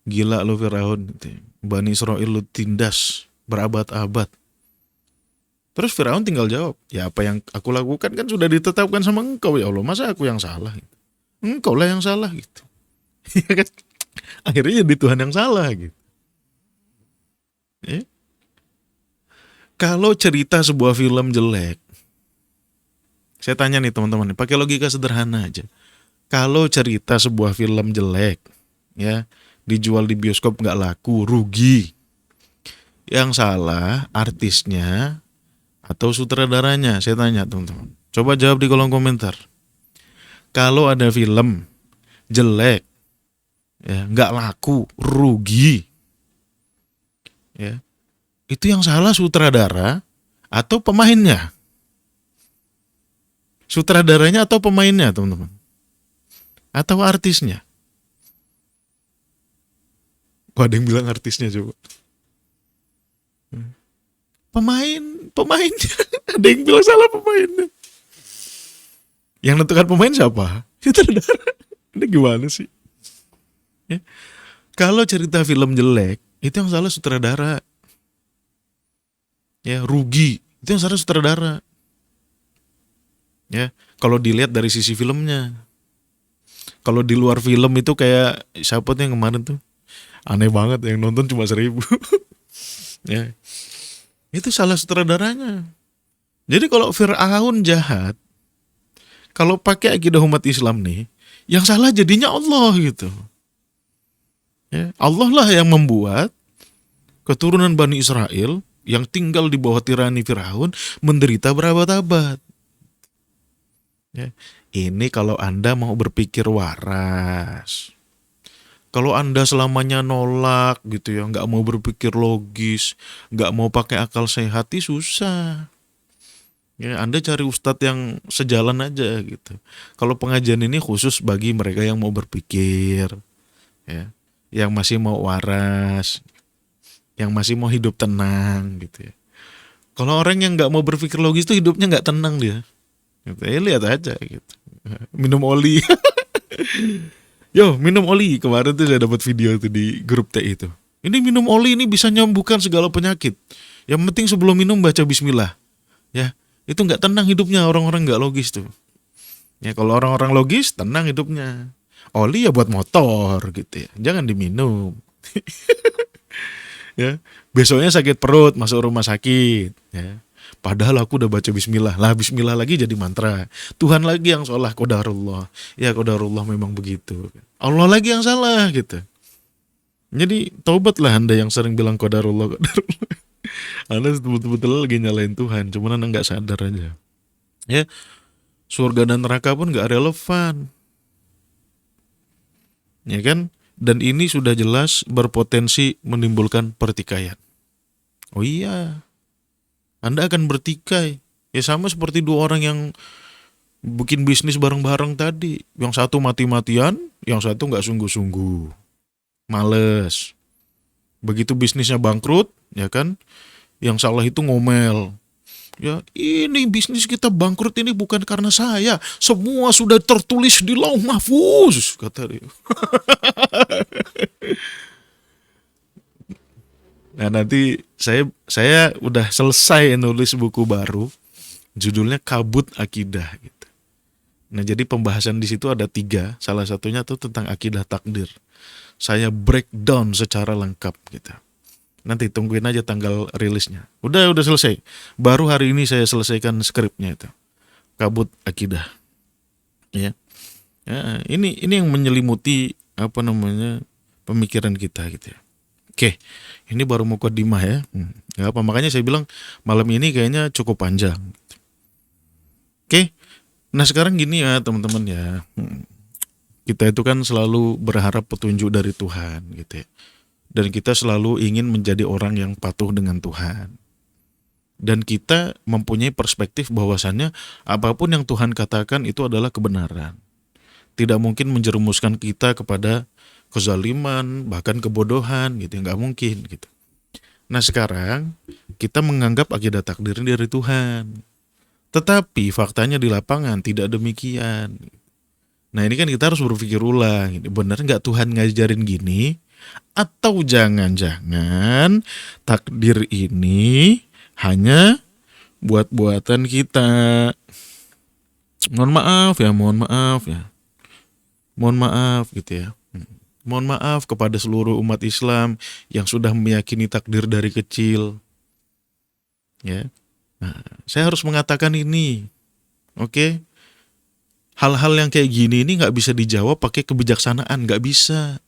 gila lo Fir'aun, gitu. Bani Israel lo tindas berabad-abad. Terus Fir'aun tinggal jawab, ya apa yang aku lakukan kan sudah ditetapkan sama engkau ya Allah, masa aku yang salah? Gitu. Engkau lah yang salah gitu. Ya kan? Akhirnya jadi Tuhan yang salah gitu. Ya. Kalau cerita sebuah film jelek, saya tanya nih teman-teman, pakai logika sederhana aja. Kalau cerita sebuah film jelek, ya dijual di bioskop nggak laku, rugi. Yang salah artisnya atau sutradaranya? Saya tanya teman-teman. Coba jawab di kolom komentar. Kalau ada film jelek, ya nggak laku, rugi, ya itu yang salah sutradara atau pemainnya? Sutradaranya atau pemainnya teman-teman? Atau artisnya? Kok ada yang bilang artisnya coba? Pemainnya. Ada yang bilang salah pemainnya. Yang nentukan pemain siapa? Sutradara. Ini gimana sih? Ya. Kalau cerita film jelek, itu yang salah sutradara. Ya, rugi, itu yang salah sutradara. Ya, kalau dilihat dari sisi filmnya. Kalau di luar film itu kayak siapa tuh yang kemarin tuh? Aneh banget, yang nonton cuma 1.000. Ya. Itu salah sutradaranya. Jadi kalau Fir'aun jahat, kalau pakai akidah umat Islam nih, yang salah jadinya Allah gitu. Ya, Allah lah yang membuat keturunan Bani Israel yang tinggal di bawah tirani Fir'aun menderita berabad-abad. Ya, ini kalau Anda mau berpikir waras. Kalau Anda selamanya nolak gitu ya, nggak mau berpikir logis, nggak mau pakai akal sehat, susah. Ya, Anda cari ustadz yang sejalan aja gitu. Kalau pengajian ini khusus bagi mereka yang mau berpikir, ya, yang masih mau waras, yang masih mau hidup tenang gitu ya. Kalau orang yang nggak mau berpikir logis itu hidupnya nggak tenang dia. Gitu. Ya, lihat aja gitu. Minum oli. Yo, minum oli. Kemarin tuh saya dapat video tuh di grup T itu. Ini minum oli ini bisa nyembuhkan segala penyakit. Yang penting sebelum minum baca bismillah. Ya, itu nggak tenang hidupnya orang-orang nggak logis tuh. Ya kalau orang-orang logis tenang hidupnya. Oli ya buat motor gitu ya. Jangan diminum. Ya, besoknya sakit perut masuk rumah sakit. Ya. Padahal aku udah baca bismillah. Lah bismillah lagi jadi mantra. Tuhan lagi yang salah, qadarullah. Ya qadarullah memang begitu. Allah lagi yang salah gitu. Jadi taubatlah Anda yang sering bilang qadarullah, qadarullah. Anda betul-betul lagi nyalain Tuhan, cuman Anda nggak sadar aja. Ya, surga dan neraka pun nggak relevan. Ya kan? Dan ini sudah jelas berpotensi menimbulkan pertikaian. Oh iya, Anda akan bertikai. Ya sama seperti dua orang yang bikin bisnis bareng-bareng tadi. Yang satu mati-matian, yang satu nggak sungguh-sungguh. Males. Begitu bisnisnya bangkrut, ya kan? Yang salah itu ngomel. Ya, ini bisnis kita bangkrut ini bukan karena saya. Semua sudah tertulis di Lauh Mahfuz, kata dia. Nah, nanti saya udah selesai nulis buku baru, judulnya Kabut Akidah gitu. Nah, jadi pembahasan di situ ada 3, salah satunya tuh tentang akidah takdir. Saya breakdown secara lengkap gitu. Nanti tungguin aja tanggal rilisnya. Udah selesai. Baru hari ini saya selesaikan skripnya itu. Kabut Akidah. Ya. Ya, ini yang menyelimuti pemikiran kita gitu ya. Oke, ini baru mukadimah ya. Gak apa, makanya saya bilang malam ini kayaknya cukup panjang. Oke, nah sekarang gini ya teman-teman ya. Kita itu kan selalu berharap petunjuk dari Tuhan gitu ya. Dan kita selalu ingin menjadi orang yang patuh dengan Tuhan. Dan kita mempunyai perspektif bahwasannya apapun yang Tuhan katakan itu adalah kebenaran. Tidak mungkin menjerumuskan kita kepada kezaliman, bahkan kebodohan gitu, nggak mungkin gitu. Nah sekarang kita menganggap akidah takdir ini dari Tuhan. Tetapi faktanya di lapangan tidak demikian. Nah ini kan kita harus berpikir ulang, benar nggak Tuhan ngajarin gini? Atau jangan-jangan takdir ini hanya buat-buatan kita. Mohon maaf ya. Mohon maaf gitu ya. Mohon maaf kepada seluruh umat Islam yang sudah meyakini takdir dari kecil. Ya. Nah, saya harus mengatakan ini. Oke. Hal-hal yang kayak gini ini nggak bisa dijawab pakai kebijaksanaan, nggak bisa.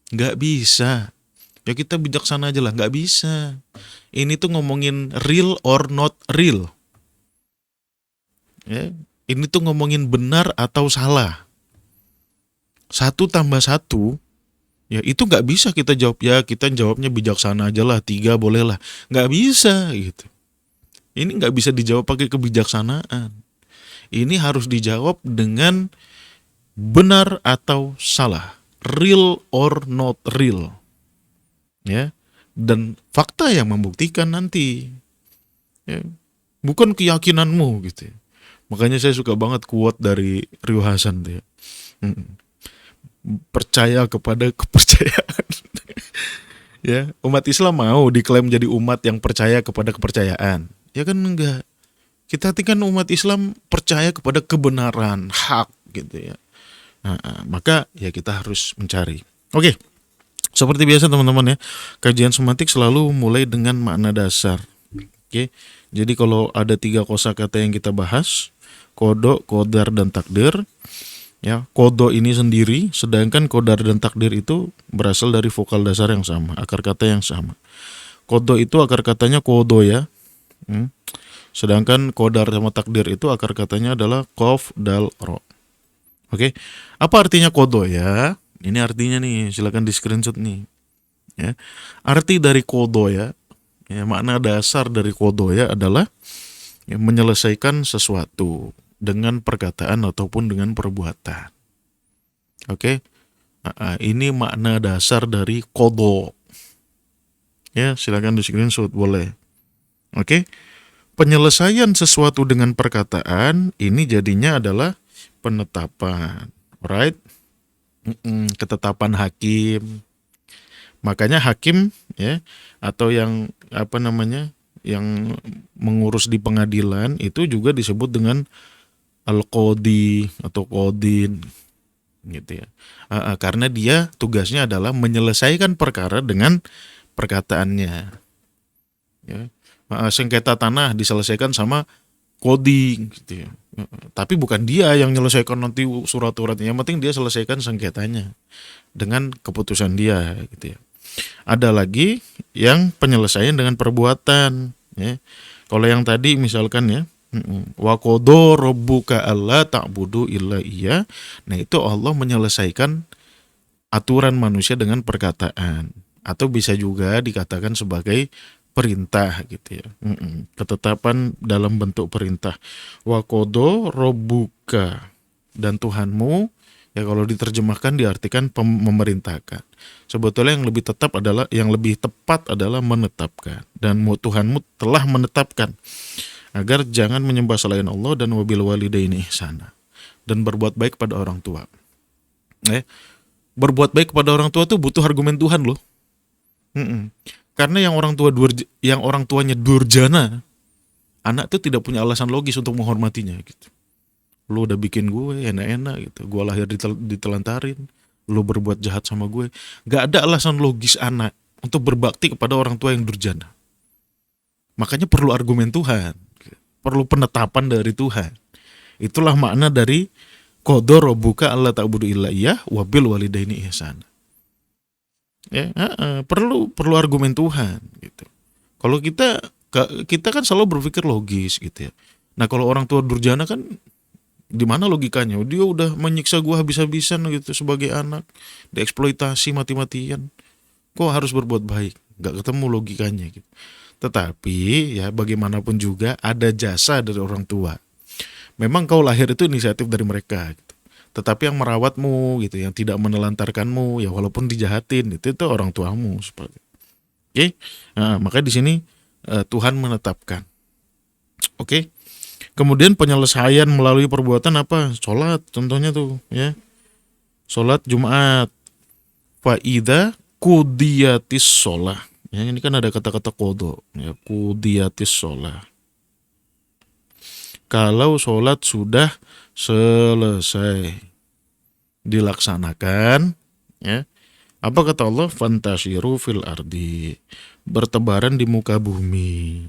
Nggak bisa. Ya kita bijaksana aja lah, nggak bisa. Ini tuh ngomongin real or not real. Ya. Ini tuh ngomongin benar atau salah. 1+1, ya itu nggak bisa kita jawab, ya kita jawabnya bijaksana aja lah, 3 boleh lah. Nggak bisa gitu. Ini nggak bisa dijawab pakai kebijaksanaan. Ini harus dijawab dengan benar atau salah. Real or not real. Ya. Dan fakta yang membuktikan nanti. Ya. Bukan keyakinanmu gitu. Makanya saya suka banget quote dari Rio Hasan tuh ya. Percaya kepada kepercayaan. Ya, umat Islam mau diklaim jadi umat yang percaya kepada kepercayaan. Ya kan enggak. Kita kan umat Islam percaya kepada kebenaran, hak gitu ya. Nah, maka ya kita harus mencari. Oke. Seperti biasa teman-teman ya, kajian semantik selalu mulai dengan makna dasar. Oke. Jadi kalau ada 3 kosakata yang kita bahas, kodo, kodar, dan takdir. Ya, kodo ini sendiri, sedangkan kodar dan takdir itu berasal dari vokal dasar yang sama, akar kata yang sama. Kodo itu akar katanya kodo ya. Sedangkan kodar sama takdir itu akar katanya adalah kof, dal, ro. Oke. Apa artinya kodo ya? Ini artinya nih, silakan di screenshot nih. Ya. Arti dari kodo ya, makna dasar dari kodo ya adalah menyelesaikan sesuatu dengan perkataan ataupun dengan perbuatan. Oke. Ini makna dasar dari kodo. Ya, silakan di screenshot boleh. Oke. Penyelesaian sesuatu dengan perkataan ini jadinya adalah penetapan. Right? Ketetapan hakim. Makanya hakim ya, atau yang yang mengurus di pengadilan itu juga disebut dengan al-qodi atau qodin gitu ya. Karena dia tugasnya adalah menyelesaikan perkara dengan perkataannya. Ya. Sengketa tanah diselesaikan sama qodi gitu ya. Tapi bukan dia yang menyelesaikan nanti surat-suratnya, yang penting dia selesaikan sengketanya dengan keputusan dia gitu ya. Ada lagi yang penyelesaian dengan perbuatan ya. Kalau yang tadi misalkan ya, wa qada rabbuka alla ta'budu illa iya. Nah, itu Allah menyelesaikan aturan manusia dengan perkataan, atau bisa juga dikatakan sebagai perintah gitu ya. Ketetapan dalam bentuk perintah. Wa qada rabbuka, dan Tuhanmu, ya kalau diterjemahkan diartikan memerintahkan. Sebetulnya yang lebih tepat adalah menetapkan. Dan Tuhanmu telah menetapkan agar jangan menyembah selain Allah dan wabil walidaini ihsana, dan berbuat baik pada orang tua. Berbuat baik kepada orang tua tuh butuh argumen Tuhan loh. Karena yang orang tuanya durjana, anak tuh tidak punya alasan logis untuk menghormatinya gitu. Lu udah bikin gue enak-enak gitu, gue lahir ditelantarin, lu berbuat jahat sama gue. Gak ada alasan logis anak untuk berbakti kepada orang tua yang durjana. Makanya perlu argumen Tuhan, perlu penetapan dari Tuhan. Itulah makna dari Qadha rabbuka alla ta'budu illa iyyah wa bil walidaini ihsana. Ya, perlu argumen Tuhan gitu. Kalau kita kan selalu berpikir logis gitu ya. Nah, kalau orang tua durjana kan di mana logikanya? Dia udah menyiksa gua habis-habisan gitu sebagai anak, dieksploitasi mati-matian. Kok harus berbuat baik? Gak ketemu logikanya gitu. Tetapi ya bagaimanapun juga ada jasa dari orang tua. Memang kau lahir itu inisiatif dari mereka gitu. Tetapi yang merawatmu gitu, yang tidak menelantarkanmu ya walaupun dijahatin itu orang tuamu seperti. Oke. Nah, maka di sini Tuhan menetapkan. Oke. Kemudian penyelesaian melalui perbuatan apa? Sholat contohnya tuh ya. Sholat Jumat. Fa idza qudiyatis sholah. Ya, ini kan ada kata-kata qadha ya, qudiyatis sholah. Kalau sholat sudah selesai dilaksanakan ya. Apa kata Allah? Fantashiru fil ardi. Bertebaran di muka bumi.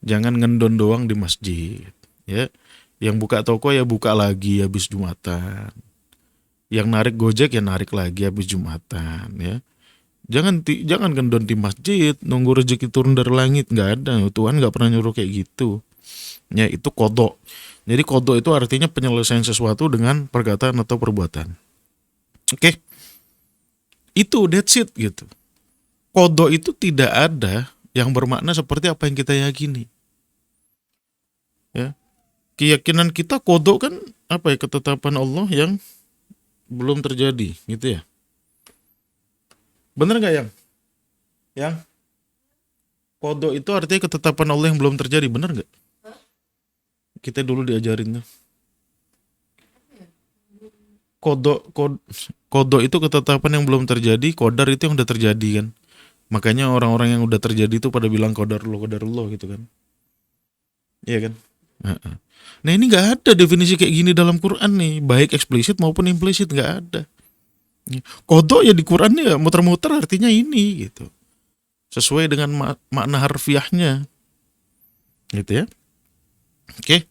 Jangan ngendon doang di masjid, ya. Yang buka toko ya buka lagi habis Jumatan. Yang narik Gojek ya narik lagi habis Jumatan, ya. Jangan ngendon di masjid, nunggu rezeki turun dari langit, nggak ada. Tuhan nggak pernah nyuruh kayak gitu. Ya, itu qadha. Jadi qadha itu artinya penyelesaian sesuatu dengan perkataan atau perbuatan. Oke. Itu that's it gitu. Qadha itu tidak ada yang bermakna seperti apa yang kita yakini. Ya. Keyakinan kita qadha kan apa ya, ketetapan Allah yang belum terjadi gitu ya. Bener nggak Yang qadha itu artinya ketetapan Allah yang belum terjadi, bener nggak? Kita dulu diajarin tuh. Qadha itu ketetapan yang belum terjadi, qadar itu yang udah terjadi kan. Makanya orang-orang yang udah terjadi itu pada bilang qadarullah gitu kan. Iya kan? Nah, ini nggak ada definisi kayak gini dalam Quran nih, baik eksplisit maupun implisit, nggak ada. Qadha ya di Quran ya muter-muter artinya ini gitu, sesuai dengan makna harfiahnya, gitu ya. Oke.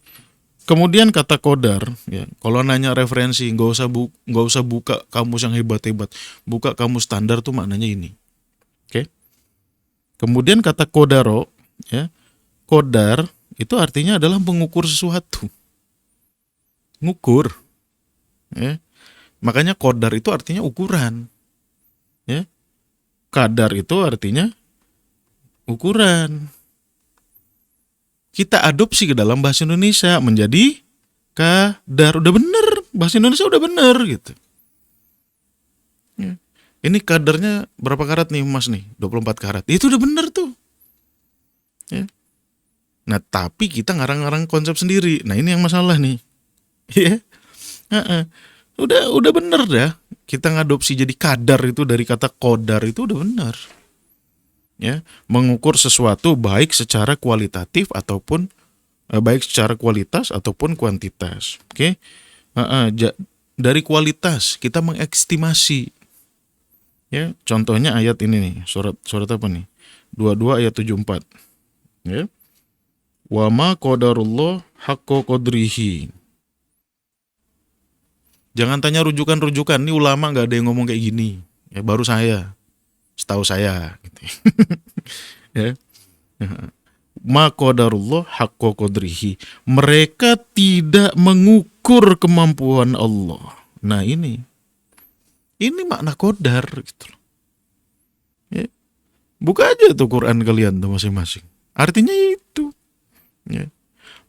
Kemudian kata qadar, ya, kalau nanya referensi nggak usah buka kamus yang hebat-hebat, buka kamus standar tuh maknanya ini. Oke. Kemudian kata qadaro, ya, qadar itu artinya adalah mengukur sesuatu, ngukur, ya. Makanya qadar itu artinya ukuran, ya. Qadar itu artinya ukuran. Kita adopsi ke dalam bahasa Indonesia menjadi qadar. Udah bener, bahasa Indonesia udah bener gitu. Ya. Ini kadarnya berapa karat nih emas nih? 24 karat. Itu udah bener tuh. Ya. Nah, tapi kita ngarang-ngarang konsep sendiri. Nah, ini yang masalah nih. Ya. Udah bener dah. Kita ngadopsi jadi kadar itu dari kata qadar itu udah bener. Ya, mengukur sesuatu baik secara kualitatif ataupun baik secara kualitas ataupun kuantitas. Oke. Dari kualitas kita mengestimasi. Ya, contohnya ayat ini nih, surat apa nih? 22 ayat 74. Ya. Wa ma qadarullah haqqa qadrihi. Jangan tanya rujukan-rujukan, nih ulama nggak ada yang ngomong kayak gini. Ya, baru saya. Setahu saya gitu. Ya. Ma qadarullah haqqa qadrihi. Mereka tidak mengukur kemampuan Allah. Nah, ini makna qadar gitu. Ya. Buka aja tuh Quran kalian tuh masing-masing. Artinya itu. Ya.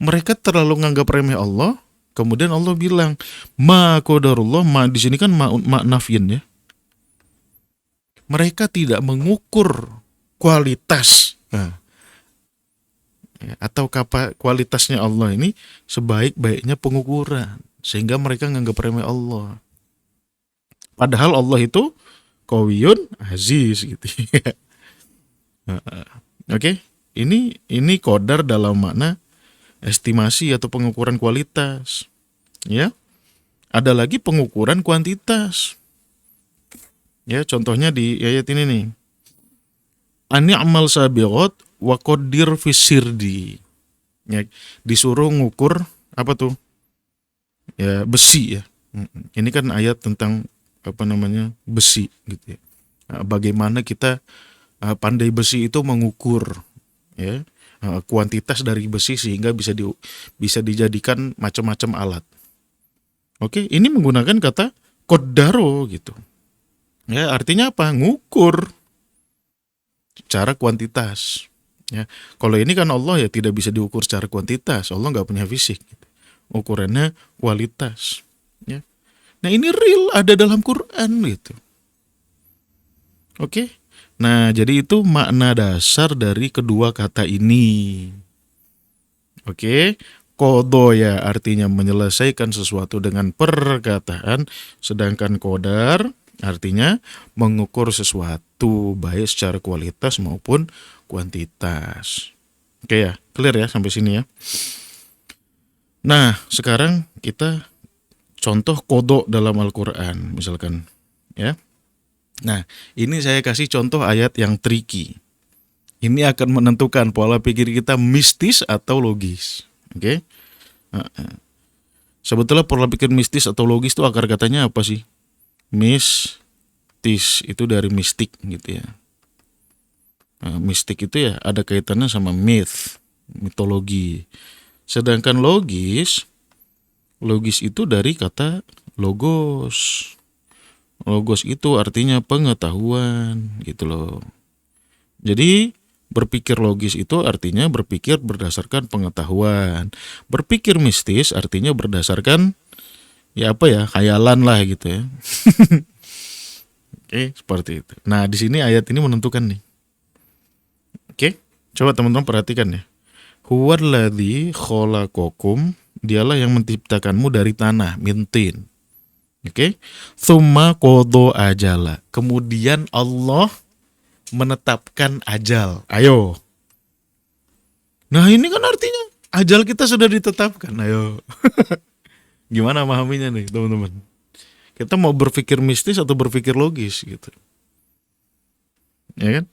Mereka terlalu nganggap remeh Allah, kemudian Allah bilang ma qadarullah, ma di sini kan ma nafyin ya. Mereka tidak mengukur kualitas, atau kualitasnya Allah ini sebaik-baiknya pengukuran, sehingga mereka nganggap remeh Allah. Padahal Allah itu qawiyun aziz gitu. Oke, ini qadar dalam makna estimasi atau pengukuran kualitas. Ya, ada lagi pengukuran kuantitas. Ya, contohnya di ayat ini nih. Ani'mal sabiqat wa qaddir fisirdi. Ya, disuruh ngukur apa tuh? ya besi ya. Ini kan ayat tentang apa namanya besi gitu ya. Bagaimana kita pandai besi itu mengukur ya kuantitas dari besi sehingga bisa dijadikan macam-macam alat. Oke, ini menggunakan kata kodaro gitu. Ya, artinya apa? Ngukur secara kuantitas. Ya, kalau ini kan Allah ya tidak bisa diukur secara kuantitas. Allah nggak punya fisik. Gitu. Ukurannya kualitas. Ya. Nah ini real ada dalam Quran gitu. Oke. Nah jadi itu makna dasar dari kedua kata ini. Oke. Kodo ya artinya menyelesaikan sesuatu dengan perkataan, sedangkan kodar artinya mengukur sesuatu baik secara kualitas maupun kuantitas. Oke ya, clear ya sampai sini ya. Nah, sekarang kita contoh kodo dalam Al-Quran misalkan ya. Nah, ini saya kasih contoh ayat yang tricky. Ini akan menentukan pola pikir kita mistis atau logis. Oke. Sebetulnya pola pikir mistis atau logis itu akar katanya apa sih? Mistis itu dari mistik gitu ya. Mistik itu ya ada kaitannya sama mitologi. Sedangkan logis itu dari kata logos. Logos itu artinya pengetahuan gitu loh. Jadi berpikir logis itu artinya berpikir berdasarkan pengetahuan. Berpikir mistis artinya berdasarkan ya apa ya, khayalan lah gitu ya. Oke, seperti itu. Nah, di sini ayat ini menentukan nih. Oke, coba teman-teman perhatikan ya. Huwaladzi khalaqakum, dialah yang menciptakanmu dari tanah, mintin. Oke. Tsumma qada ajala. Kemudian Allah menetapkan ajal. Ayo. Nah, ini kan artinya ajal kita sudah ditetapkan. Ayo. Gimana memahaminya nih, teman-teman? Kita mau berpikir mistis atau berpikir logis gitu. Ya kan?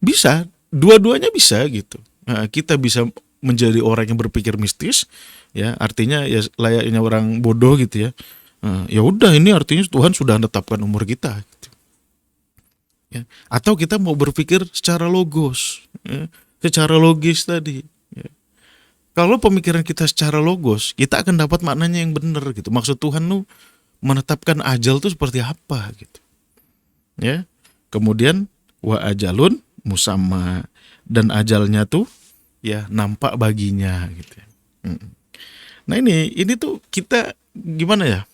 Bisa, dua-duanya bisa gitu. Nah, kita bisa menjadi orang yang berpikir mistis, ya, artinya ya layaknya orang bodoh gitu ya. Ya udah ini artinya Tuhan sudah menetapkan umur kita. Gitu. Ya. Atau kita mau berpikir secara logos, ya, secara logis tadi. Ya. Kalau pemikiran kita secara logos, kita akan dapat maknanya yang benar gitu. Maksud Tuhan tuh menetapkan ajal itu seperti apa gitu. Ya. Kemudian wa ajalun musamma, dan ajalnya tuh ya nampak baginya gitu. Nah ini tuh kita gimana ya?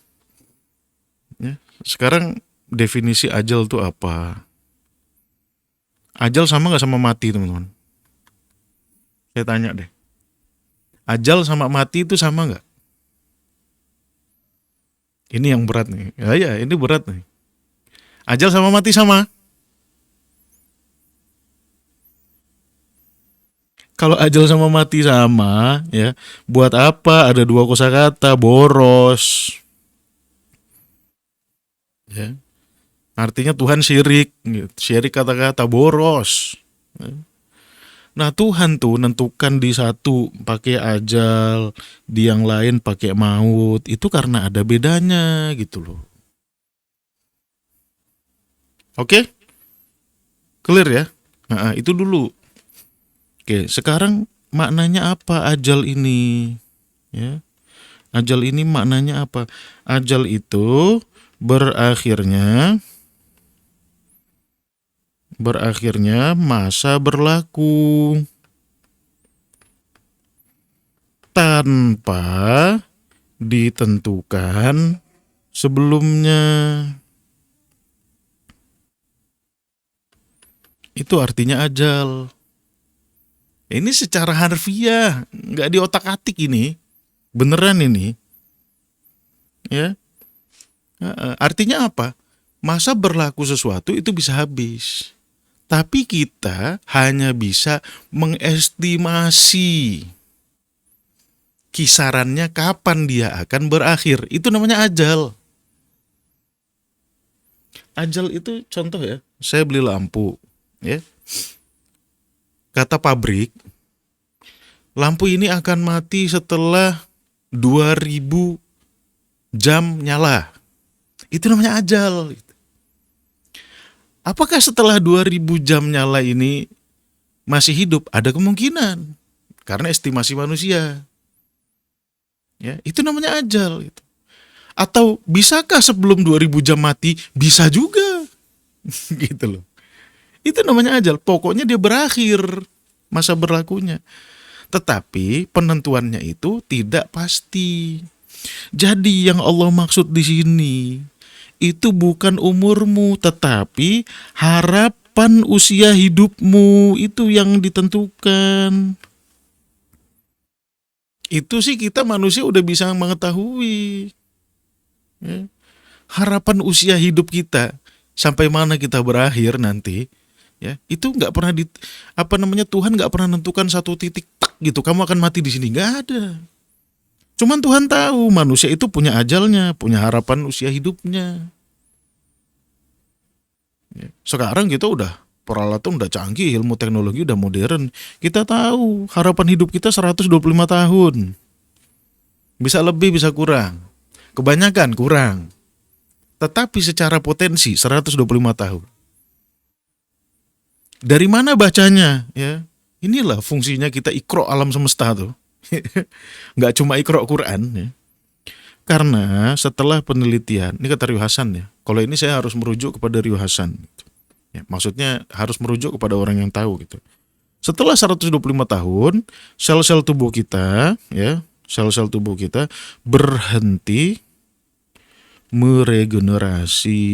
Ya, sekarang definisi ajal itu apa? Ajal sama nggak sama mati, teman-teman? Saya tanya deh. Ajal sama mati itu sama nggak? Ini yang berat nih. Ya, ini berat nih. Ajal sama mati sama. Kalau ajal sama mati sama, ya, buat apa ada dua kosakata boros? Ya. Artinya Tuhan syirik, syirik kata-kata boros. Nah Tuhan tuh nentukan di satu pakai ajal, di yang lain pakai maut, itu karena ada bedanya gitu loh. Oke, clear ya? Nah, itu dulu. Oke, sekarang maknanya apa ajal ini? Ya, ajal ini maknanya apa? Ajal itu berakhirnya masa berlaku tanpa ditentukan sebelumnya. Itu artinya ajal. Ini secara harfiah, nggak di otak-atik ini, beneran ini. Ya, artinya apa? Masa berlaku sesuatu itu bisa habis. Tapi kita hanya bisa mengestimasi kisarannya kapan dia akan berakhir. Itu namanya ajal. Ajal itu contoh ya, saya beli lampu, ya. Kata pabrik, lampu ini akan mati setelah 2000 jam nyala. Itu namanya ajal. Apakah setelah 2000 jam nyala ini masih hidup? Ada kemungkinan. Karena estimasi manusia. Ya, itu namanya ajal. Atau bisakah sebelum 2000 jam mati? Bisa juga. Gitu loh. Itu namanya ajal. Pokoknya dia berakhir masa berlakunya. Tetapi penentuannya itu tidak pasti. Jadi yang Allah maksud di sini itu bukan umurmu, tetapi harapan usia hidupmu itu yang ditentukan. Itu sih kita manusia udah bisa mengetahui. Ya. Harapan usia hidup kita sampai mana kita berakhir nanti, ya itu nggak pernah Tuhan nggak pernah menentukan satu titik tak gitu kamu akan mati di sini, nggak ada. Cuman Tuhan tahu manusia itu punya ajalnya, punya harapan usia hidupnya. Sekarang kita udah peralatan udah canggih, ilmu teknologi udah modern. Kita tahu harapan hidup kita 125 tahun. Bisa lebih, bisa kurang. Kebanyakan kurang. Tetapi secara potensi 125 tahun. Dari mana bacanya? Ya, inilah fungsinya kita ikro alam semesta tuh. Nggak cuma ikro Quran ya. Karena setelah penelitian, ini kata Ryu Hasan ya. Kalau ini saya harus merujuk kepada Ryu Hasan. Ya, maksudnya harus merujuk kepada orang yang tahu gitu. Setelah 125 tahun, sel-sel tubuh kita, ya, sel-sel tubuh kita berhenti meregenerasi.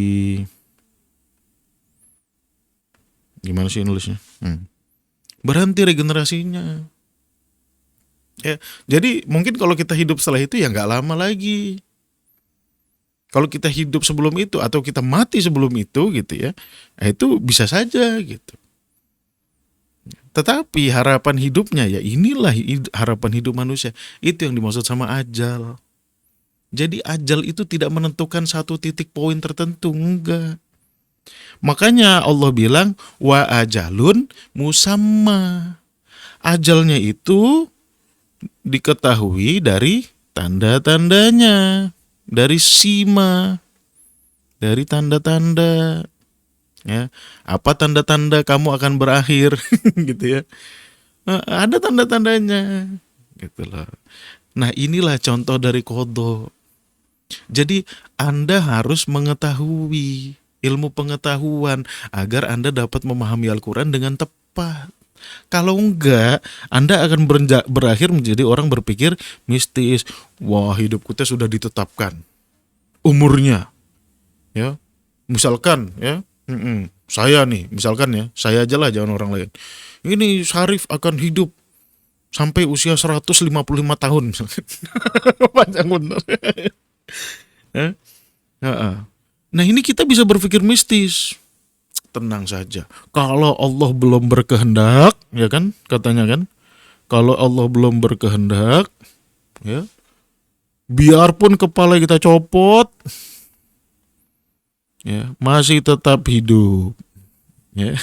Gimana sih nulisnya? Berhenti regenerasinya. Ya, jadi mungkin kalau kita hidup setelah itu ya nggak lama lagi. Kalau kita hidup sebelum itu atau kita mati sebelum itu gitu ya, itu bisa saja gitu. Tetapi harapan hidupnya ya inilah harapan hidup manusia. Itu yang dimaksud sama ajal. Jadi ajal itu tidak menentukan satu titik poin tertentu, enggak. Makanya Allah bilang wa ajalun musamma. Ajalnya itu diketahui dari tanda-tandanya, dari sima, dari tanda-tanda. Ya, apa tanda-tanda kamu akan berakhir gitu ya. Ada tanda-tandanya gitu loh. Nah, inilah contoh dari qadha. Jadi Anda harus mengetahui ilmu pengetahuan agar Anda dapat memahami Al-Quran dengan tepat. Kalau enggak, Anda akan berakhir menjadi orang berpikir mistis. Wah, hidup kita sudah ditetapkan umurnya. Ya, misalkan ya, saya nih, misalkan ya, saya aja lah, jangan orang lain. Ini Syarif akan hidup sampai usia 155 tahun. Panjang bener. Ya? Nah, ini kita bisa berpikir mistis. Tenang saja. Kalau Allah belum berkehendak, ya kan, katanya kan, kalau Allah belum berkehendak, ya, biarpun kepala kita copot, ya, masih tetap hidup. Ya.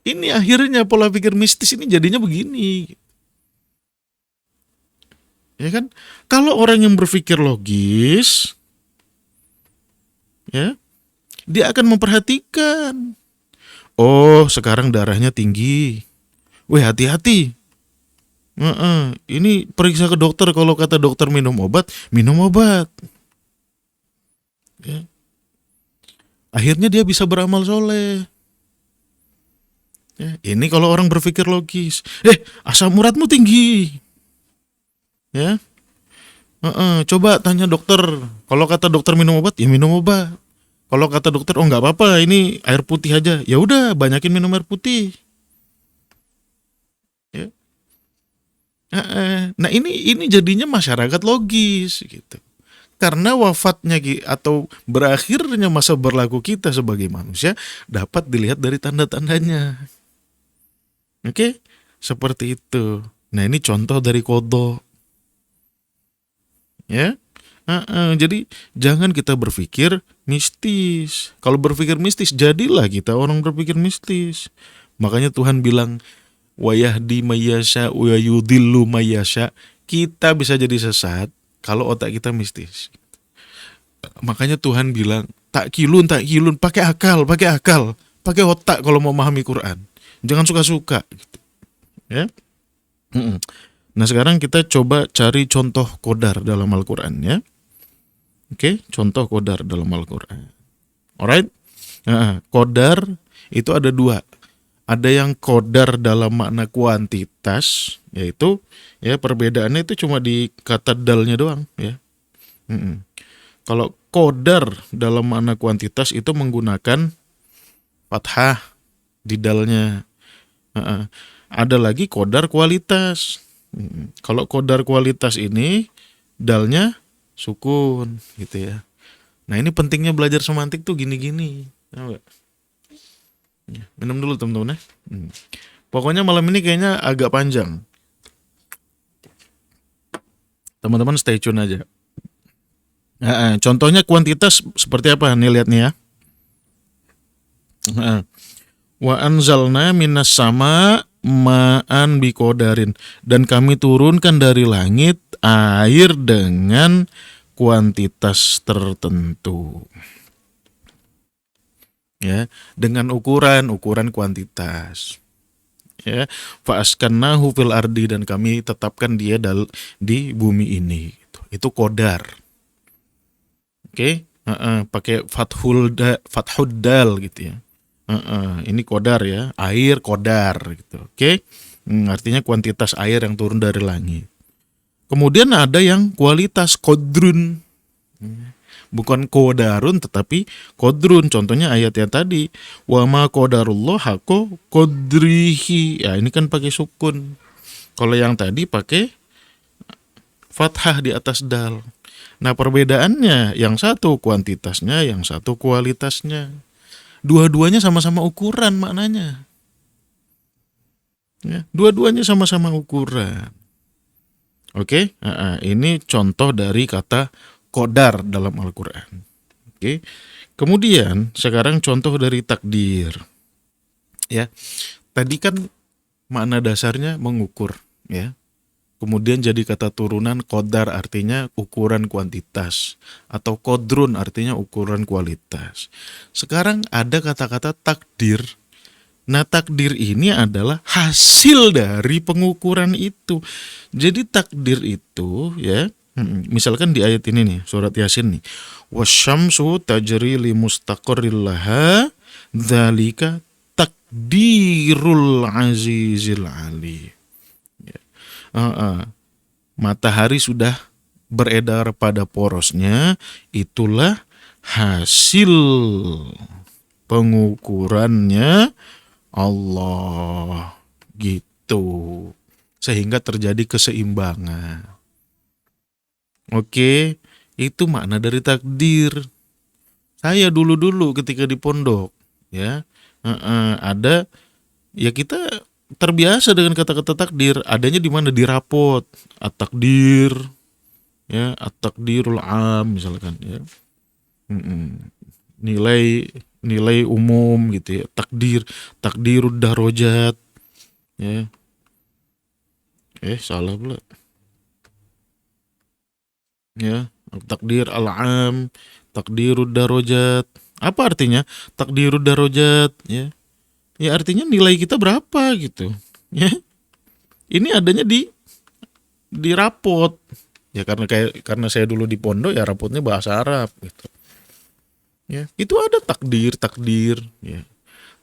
Ini akhirnya pola pikir mistis ini jadinya begini. Ya kan? Kalau orang yang berpikir logis, ya, dia akan memperhatikan. Oh, sekarang darahnya tinggi. Weh, hati-hati. Ini periksa ke dokter. Kalau kata dokter minum obat, minum obat. Ya. Akhirnya dia bisa beramal soleh. Ya, ini kalau orang berpikir logis. Asam uratmu tinggi. Ya, coba tanya dokter. Kalau kata dokter minum obat, ya minum obat. Kalau kata dokter, oh nggak apa-apa, ini air putih aja. Ya udah, banyakin minum air putih. Ya. Nah ini jadinya masyarakat logis gitu. Karena wafatnya atau berakhirnya masa berlaku kita sebagai manusia dapat dilihat dari tanda-tandanya. Oke, seperti itu. Nah ini contoh dari qadha. Ya, jadi jangan kita berpikir mistis. Kalau berpikir mistis, jadilah kita orang berpikir mistis. Makanya Tuhan bilang, wa yahdi mayyasha wa yudhillu mayyasha. kita bisa jadi sesat kalau otak kita mistis. Makanya Tuhan bilang, tak kilun, pakai akal, pakai otak kalau mau memahami Quran. Jangan suka-suka. Gitu. Ya. Nah sekarang kita coba cari contoh qadar dalam Al-Quran ya. Oke, contoh qadar dalam Al-Quran. Alright? Nah, qadar itu ada dua. Ada yang qadar dalam makna kuantitas, yaitu ya perbedaannya itu cuma di kata dalnya doang ya. Kalau qadar dalam makna kuantitas itu menggunakan fathah di dalnya. Ada lagi qadar kualitas. Kalau qadar kualitas ini dalnya sukun gitu ya. Nah ini pentingnya belajar semantik tuh gini-gini. Tahu gak? Minum dulu teman-teman ya. Pokoknya malam ini kayaknya agak panjang. Teman-teman stay tune aja. Contohnya kuantitas seperti apa nih, lihat nih ya. Wa anzalna minas sama ma'an biqadarin, dan kami turunkan dari langit air dengan kuantitas tertentu. Ya, dengan ukuran kuantitas. Ya, fa'askannahu fil ardi, dan kami tetapkan dia di bumi ini. Itu qadar. Oke, pakai fathud dal gitu ya. Ini qadar ya, air qadar gitu. Oke. Artinya kuantitas air yang turun dari langit. Kemudian ada yang kualitas qadrun. Bukan qadarun tetapi qadrun. Contohnya ayat yang tadi, wa ma qadarullah haqqa qadrihi. Ya, ini kan pakai sukun. Kalau yang tadi pakai fathah di atas dal. Nah, perbedaannya yang satu kuantitasnya, yang satu kualitasnya. Dua-duanya sama-sama ukuran maknanya. Ya, dua-duanya sama-sama ukuran. Oke, ini contoh dari kata qadar dalam Al-Quran. Oke. Kemudian sekarang contoh dari takdir. Ya. Tadi kan makna dasarnya mengukur, ya. Kemudian jadi kata turunan qadar artinya ukuran kuantitas, atau qadrun artinya ukuran kualitas. Sekarang ada kata-kata takdir. Nah, takdir ini adalah hasil dari pengukuran itu. Jadi takdir itu ya, misalkan di ayat ini nih, surat Yasin nih. Wasyamsu tajri li mustaqarril laha dzalika takdirul azizil ali. Matahari sudah beredar pada porosnya, itulah hasil pengukurannya Allah gitu, sehingga terjadi keseimbangan. Oke, itu makna dari takdir. Saya dulu ketika di pondok ya, ada ya, kita terbiasa dengan kata-kata takdir. Adanya di mana? Di rapot. At-takdir ya, at-takdirul am misalkan ya. Nilai umum gitu ya. Takdirud darajat ya. Salah pula. Ya, takdir al-am, takdirud darajat. Apa artinya takdirud darajat ya? Ya artinya nilai kita berapa gitu. Ya. Ini adanya di rapot. Ya karena saya dulu di pondok ya rapotnya bahasa Arab gitu. Ya, itu ada takdir ya.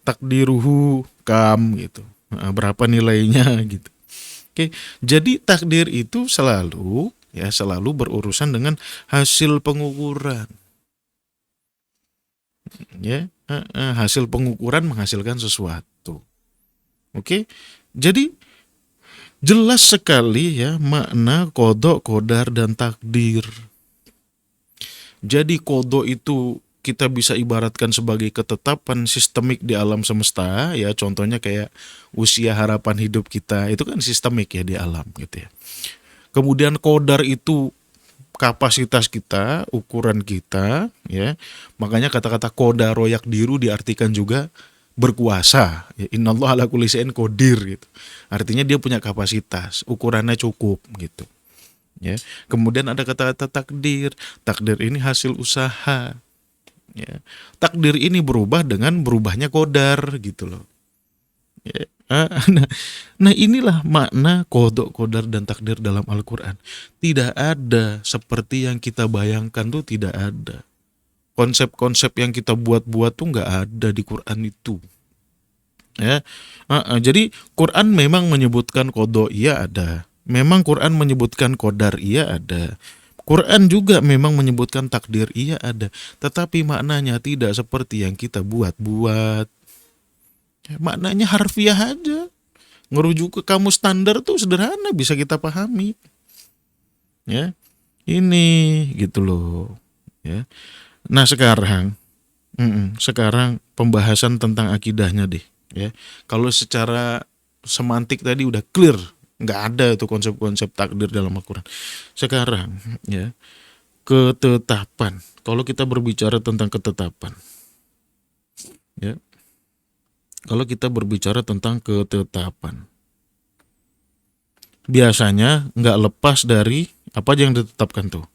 Takdiruhu kam gitu. Nah, berapa nilainya gitu. Oke, jadi takdir itu selalu berurusan dengan hasil pengukuran. Ya, hasil pengukuran menghasilkan sesuatu. Oke, jadi jelas sekali ya makna qada, qadar dan takdir. Jadi qada itu kita bisa ibaratkan sebagai ketetapan sistemik di alam semesta ya, contohnya kayak usia harapan hidup kita itu kan sistemik ya di alam gitu ya. Kemudian qadar itu kapasitas kita, ukuran kita ya. Makanya kata-kata qadaro yaqdiru diartikan juga berkuasa. Ya, innallaha ala kulli syai'in qadir gitu. Artinya dia punya kapasitas, ukurannya cukup gitu. Ya. Kemudian ada kata-kata takdir. Takdir ini hasil usaha. Ya. Takdir ini berubah dengan berubahnya qadar gitu loh. Ya. Nah, nah inilah makna qada, qadar dan takdir dalam Al-Quran. Tidak ada seperti yang kita bayangkan tuh, tidak ada. Konsep-konsep yang kita buat-buat tuh nggak ada di Quran itu. Ya, jadi Quran memang menyebutkan qada, iya ada. Memang Quran menyebutkan qadar, iya ada. Quran juga memang menyebutkan takdir, iya ada. Tetapi maknanya tidak seperti yang kita buat-buat. Ya, maknanya harfiah aja. Ngerujuk ke kamus standar tuh sederhana, bisa kita pahami. Ya, ini gitu loh. Ya. Nah sekarang pembahasan tentang akidahnya deh. Ya, kalau secara semantik tadi udah clear, nggak ada itu konsep-konsep takdir dalam Al-Quran. Sekarang ya, ketetapan. Kalau kita berbicara tentang ketetapan, ya, kalau kita berbicara tentang ketetapan, biasanya nggak lepas dari apa aja yang ditetapkan tuh.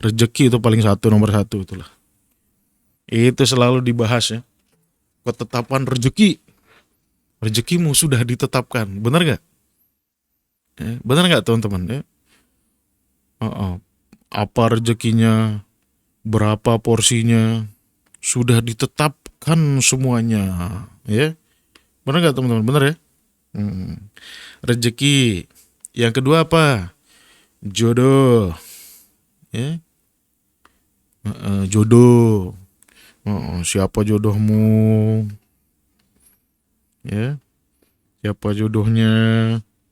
Rezeki itu paling nomor satu itulah. Itu selalu dibahas ya. Ketetapan rezeki. Rezekimu sudah ditetapkan, benar nggak? Benar nggak teman-teman? Apa rezekinya, berapa porsinya, sudah ditetapkan semuanya, ya. Benar nggak teman-teman? Benar ya? Rezeki. Yang kedua apa? Jodoh, ya. Jodoh. Siapa jodohmu? Ya, siapa jodohnya?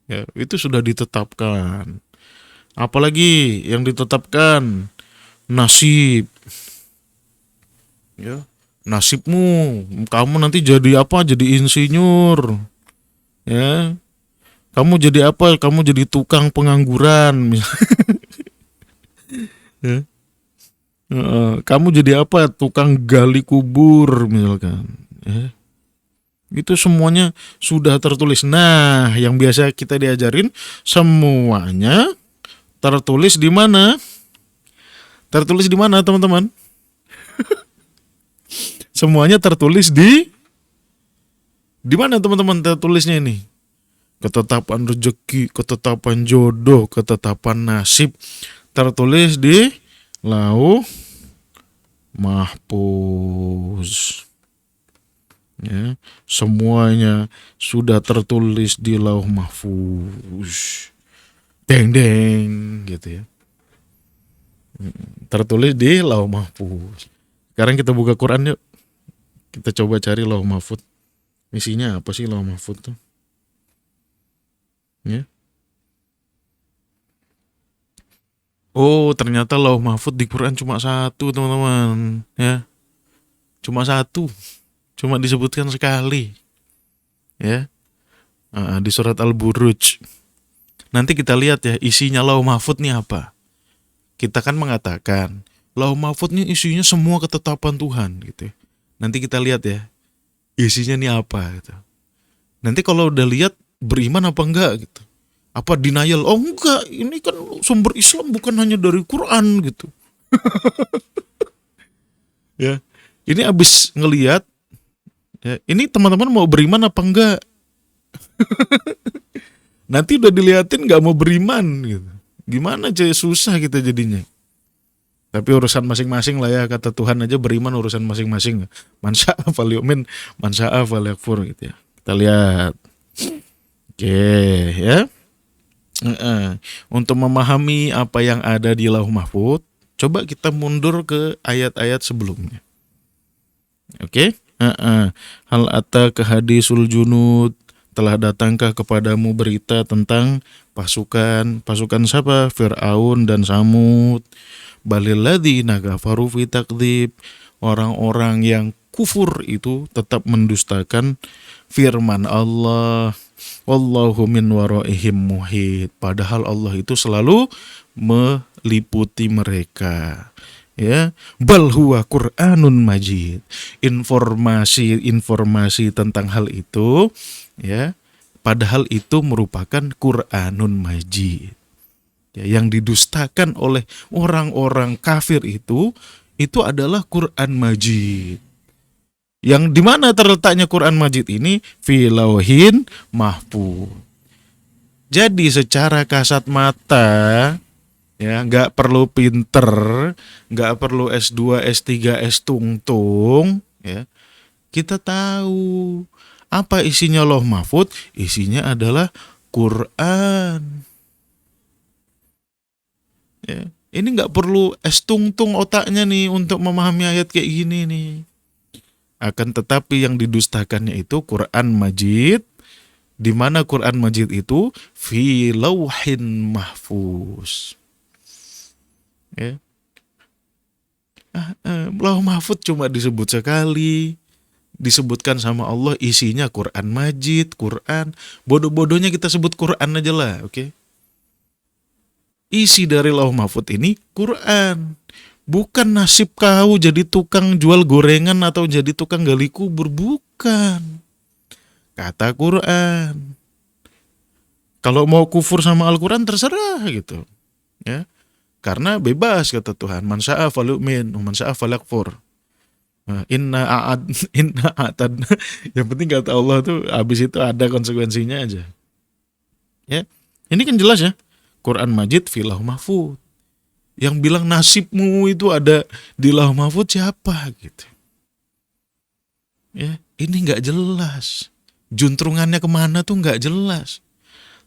Ya, itu sudah ditetapkan. Apalagi yang ditetapkan? Nasib. Ya, nasibmu, kamu nanti jadi apa? Jadi insinyur. Ya. Kamu jadi apa? Kamu jadi tukang pengangguran. Ya. Kamu jadi apa? Tukang gali kubur misalkan. Ya. Itu semuanya sudah tertulis. Nah, yang biasa kita diajarin semuanya tertulis di mana? Tertulis di mana, teman-teman? Semuanya tertulis di mana, teman-teman? Tertulisnya ini. Ketetapan rezeki, ketetapan jodoh, ketetapan nasib tertulis di Lauh Mahfuz. Ya, semuanya sudah tertulis di Lauh Mahfuz. Deng deng gitu ya. Tertulis di Lauh Mahfuz. Sekarang kita buka Quran yuk. Kita coba cari Lauh Mahfuz. Isinya apa sih Lauh Mahfuz tuh? Ya. Oh, ternyata Lauh Mahfuz di Quran cuma satu, teman-teman. Ya. Cuma satu. Cuma disebutkan sekali, ya, di surat Al-Buruj. Nanti kita lihat ya isinya Lauh Mahfuz nih apa. Kita kan mengatakan Lauh Mahfuz nih isinya semua ketetapan Tuhan gitu. Nanti kita lihat ya isinya nih apa gitu. Nanti kalau udah lihat beriman apa enggak gitu. Apa denial? Oh enggak, ini kan sumber Islam bukan hanya dari Quran gitu. Ya, ini abis ngelihat. Ya, ini teman-teman mau beriman apa enggak? Nanti udah diliatin nggak mau beriman gitu. Gimana aja susah kita jadinya. Tapi urusan masing-masing lah ya, kata Tuhan aja beriman urusan masing-masing. Man sya'a falyu'min, man sya'a falyakfur gitu ya. Kita lihat. Oke, ya. Untuk memahami apa yang ada di Lauh Mahfuz, coba kita mundur ke ayat-ayat sebelumnya. Oke? Hal ataka hadisul junud, telah datangkah kepadamu berita tentang pasukan siapa? Fir'aun dan Samud. Balilladzina kafaru fi takdzib, orang-orang yang kufur itu tetap mendustakan firman Allah. Wallahu min waraihim muhit, padahal Allah itu selalu meliputi mereka. Ya, bal huwa Qur'anun Majid. Informasi tentang hal itu, ya, padahal itu merupakan Qur'anun Majid. Ya, yang didustakan oleh orang-orang kafir itu adalah Quran Majid. Yang di mana terletaknya Quran Majid ini? Fi lauhin mahfuz. Jadi secara kasat mata, ya nggak perlu pinter, nggak perlu S2, S3, S tungtung, ya kita tahu apa isinya Lauh Mahfuz. Isinya adalah Quran. Ya, ini nggak perlu S tungtung otaknya nih untuk memahami ayat kayak gini nih. Akan tetapi yang didustakannya itu Quran Majid, di mana Quran Majid itu fi lauhin mahfuz. Ya. Lauh Mahfuz cuma disebut sekali, disebutkan sama Allah, isinya Quran Majid, Quran. Bodoh-bodohnya kita sebut Quran aja lah, oke? Isi dari Lauh Mahfuz ini Quran. Bukan nasib kau jadi tukang jual gorengan atau jadi tukang gali kubur, bukan. Kata Quran. Kalau mau kufur sama Al-Quran terserah gitu. Ya. Karena bebas kata Tuhan. Man sya'a falyu'min, man sya'a falyakfur. Inna a'tad. Yang penting kata Allah tuh habis itu ada konsekuensinya aja. Ya. Ini kan jelas ya. Quran Majid fi Lauh Mahfuz. Yang bilang nasibmu itu ada di Lauh Mahfuz siapa gitu. Ya, ini nggak jelas. Juntrungannya kemana tuh nggak jelas.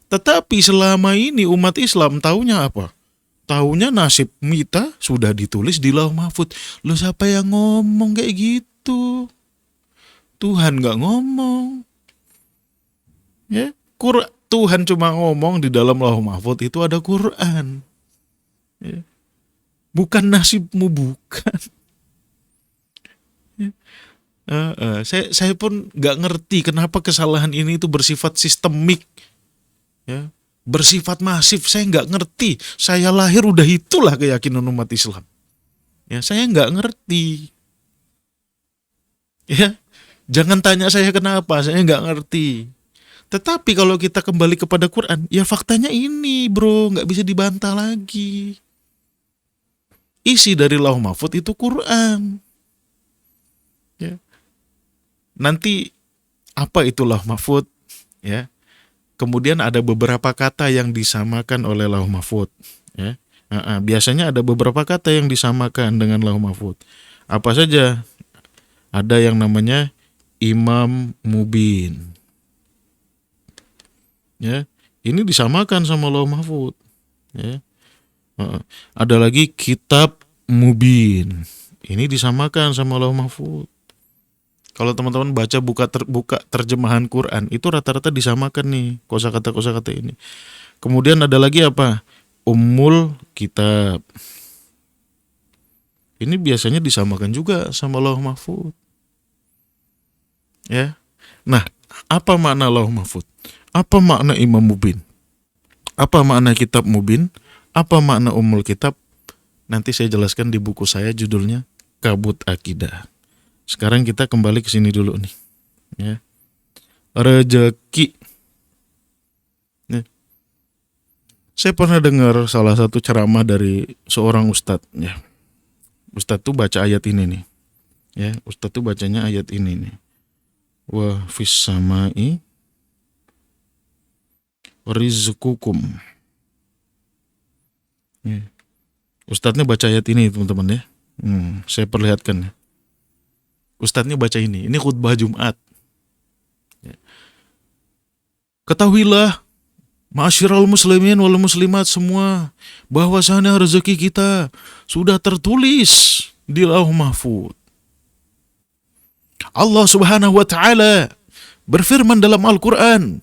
Tetapi selama ini umat Islam taunya apa? Taunya nasib kita sudah ditulis di Lauh Mahfuz. Loh siapa yang ngomong kayak gitu? Tuhan nggak ngomong. Ya, Tuhan cuma ngomong di dalam Lauh Mahfuz itu ada Quran. Ya. Bukan nasibmu, bukan. Ya. Saya pun nggak ngerti kenapa kesalahan ini itu bersifat sistemik, ya, bersifat masif. Saya nggak ngerti. Saya lahir udah itulah keyakinan umat Islam. Ya, saya nggak ngerti. Ya, jangan tanya saya kenapa. Saya nggak ngerti. Tetapi kalau kita kembali kepada Quran, ya faktanya ini, bro, nggak bisa dibantah lagi. Isi dari Lauh Mahfuz itu Quran. Ya. Nanti apa itu Lauh Mahfuz? Ya. Kemudian ada beberapa kata yang disamakan oleh Lauh Mahfuz. Ya. Biasanya ada beberapa kata yang disamakan dengan Lauh Mahfuz. Apa saja? Ada yang namanya Imam Mubin. Ya. Ini disamakan sama Lauh Mahfuz. Ya. Ada lagi Kitab Mubin. Ini disamakan sama Lauh Mahfuz. Kalau teman-teman baca buka terjemahan Quran, itu rata-rata disamakan nih kosakata ini. Kemudian ada lagi apa? Ummul Kitab. Ini biasanya disamakan juga sama Lauh Mahfuz. Ya. Nah, apa makna Lauh Mahfuz? Apa makna Imam Mubin? Apa makna Kitab Mubin? Apa makna Ummul Kitab? Nanti saya jelaskan di buku saya, judulnya Kabut Akidah. Sekarang kita kembali ke sini dulu nih. Ya. Rezeki. Ya. Saya pernah dengar salah satu ceramah dari seorang ustadz. Ya. Ustadz tuh baca ayat ini nih. Ya, ustadz tuh bacanya ayat ini nih. Wa fis samai rizqukum. Ya. Ustadznya baca ayat ini teman-teman ya. Saya perlihatkan ya. Ustadznya baca ini khutbah Jumat. Ya. Ketahuilah, ma'asyiral muslimin wal muslimat semua, bahwasanya rezeki kita sudah tertulis di Lauh Mahfuz. Allah Subhanahu wa taala berfirman dalam Al-Qur'an,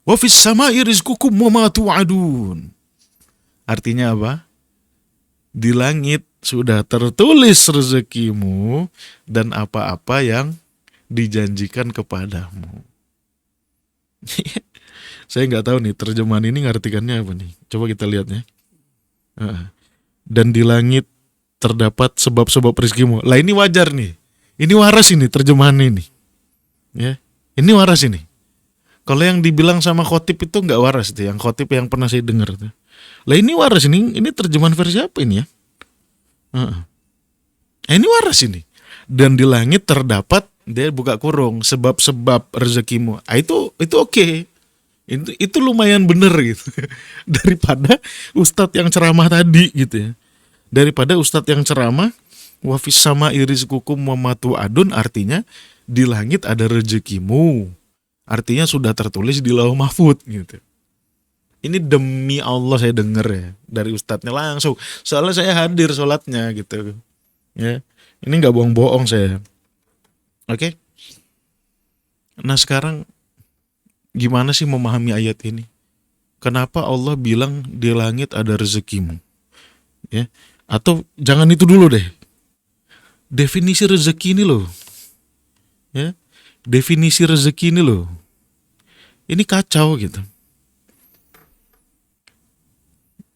"Wa fis samai rizqukum wa ma tu'adun." Artinya apa? Di langit sudah tertulis rezekimu dan apa-apa yang dijanjikan kepadamu. Saya nggak tahu nih terjemahan ini ngartikannya apa nih. Coba kita lihat ya. Dan di langit terdapat sebab-sebab rezekimu. Lah ini wajar nih. Ini waras ini terjemahan ini. Ya, ini waras ini. Kalau yang dibilang sama khotib itu nggak waras tuh. Yang khotib yang pernah saya dengar tuh. Lah ini waras ini terjemahan versi apa ini ya? Heeh. Ini waras ini. Dan di langit terdapat, dia buka kurung, sebab-sebab rezekimu. Itu oke. Itu lumayan bener gitu. Daripada ustadz yang ceramah tadi gitu ya. Daripada ustadz yang ceramah wafis sama iris kukum mematu adun, artinya di langit ada rezekimu. Artinya sudah tertulis di lauh mahfud gitu. Ini demi Allah saya denger ya dari ustadznya langsung. Soalnya saya hadir sholatnya gitu. Ya, ini nggak bohong-bohong saya. Oke. Nah sekarang gimana sih memahami ayat ini? Kenapa Allah bilang di langit ada rezekimu? Ya, atau jangan itu dulu deh. Definisi rezeki ini loh. Ya, definisi rezeki ini loh. Ini kacau gitu.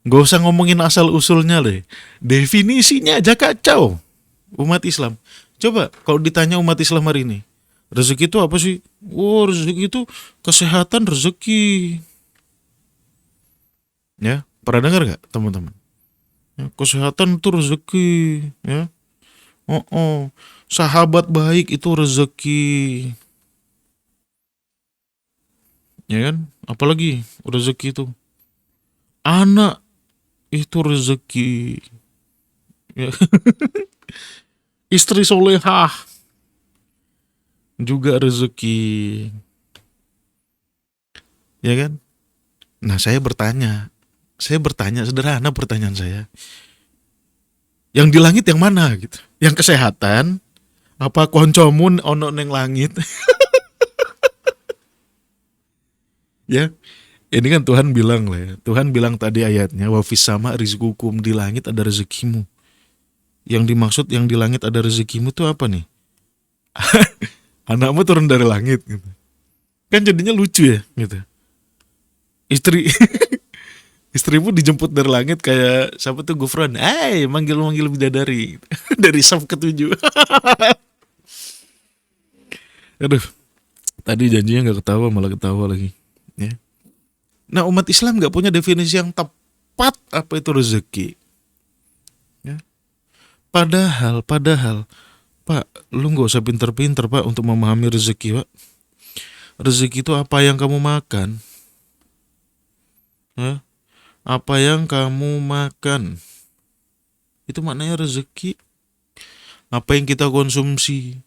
Gak usah ngomongin asal usulnya deh. Definisinya aja kacau. Umat Islam. Coba kalau ditanya umat Islam hari ini, rezeki itu apa sih? Oh, rezeki itu kesehatan rezeki. Ya, pernah dengar gak teman-teman? Ya, kesehatan itu rezeki. Ya, sahabat baik itu rezeki. Ya kan? Apalagi rezeki itu. Anak itu rezeki. Ya. Istri solehah juga rezeki. Ya kan? Nah saya bertanya sederhana pertanyaan saya. Yang di langit yang mana gitu? Yang kesehatan? Apa koncomun ono neng langit? Ya, ini kan Tuhan bilang lah ya. Tuhan bilang tadi ayatnya, wa fis sama rizqukum, di langit ada rezekimu. Yang dimaksud yang di langit ada rezekimu tuh apa nih? Anakmu turun dari langit gitu. Kan jadinya lucu ya gitu. Istri istrimu dijemput dari langit kayak siapa tuh Gufron. Manggil-manggil bidadari dari saf ketujuh. Aduh, tadi janjinya nggak ketawa malah ketawa lagi. Ya. Nah umat Islam nggak punya definisi yang tepat apa itu rezeki. Ya. Padahal, Pak, lu nggak usah pinter-pinter Pak untuk memahami rezeki Pak. Rezeki itu apa yang kamu makan. Ya. Apa yang kamu makan. Itu maknanya rezeki. Apa yang kita konsumsi.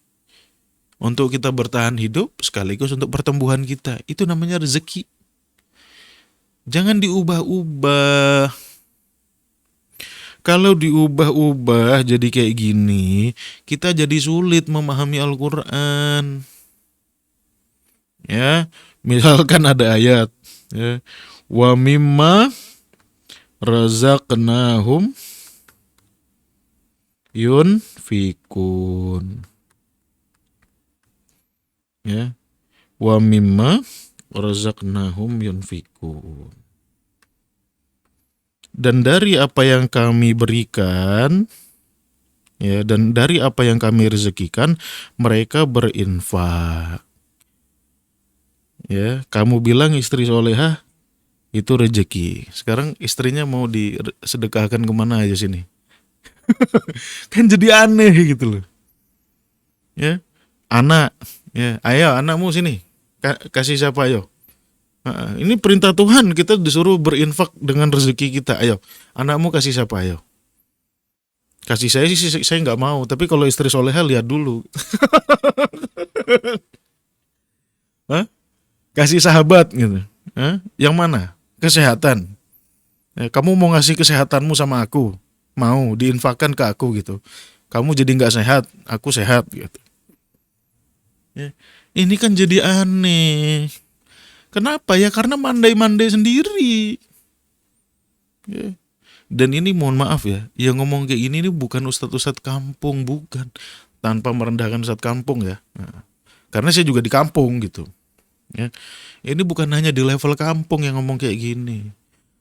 Untuk kita bertahan hidup sekaligus untuk pertumbuhan kita. Itu namanya rezeki. Jangan diubah-ubah. Kalau diubah-ubah jadi kayak gini, kita jadi sulit memahami Al-Quran. Ya, misalkan ada ayat, ya, wa mimma razaqnahum yunfikun. Ya, wa mimma razaqnahum yunfikun. Dan dari apa yang kami berikan, ya, dan dari apa yang kami rezekikan, mereka berinfak. Ya, kamu bilang istri solehah itu rezeki. Sekarang istrinya mau disedekahkan kemana aja sini? Kan jadi aneh gitu loh. Ya, anak, ya, ayo anakmu sini, kasih siapa ayo? Ini perintah Tuhan, kita disuruh berinfak dengan rezeki kita. Ayo, anakmu kasih siapa? Ayo. Kasih saya sih saya nggak mau, tapi kalau istri soleha lihat dulu. Hah? Kasih sahabat gitu. Hah? Yang mana? Kesehatan. Ya, kamu mau ngasih kesehatanmu sama aku, mau diinfakkan ke aku gitu. Kamu jadi nggak sehat, aku sehat gitu. Ya. Ini kan jadi aneh. Kenapa ya? Karena mandai-mandai sendiri. Ya. Dan ini mohon maaf ya, yang ngomong kayak gini ini bukan ustadz-ustadz kampung, bukan. Tanpa merendahkan ustadz kampung ya. Nah, karena saya juga di kampung gitu. Ya. Ini bukan hanya di level kampung yang ngomong kayak gini.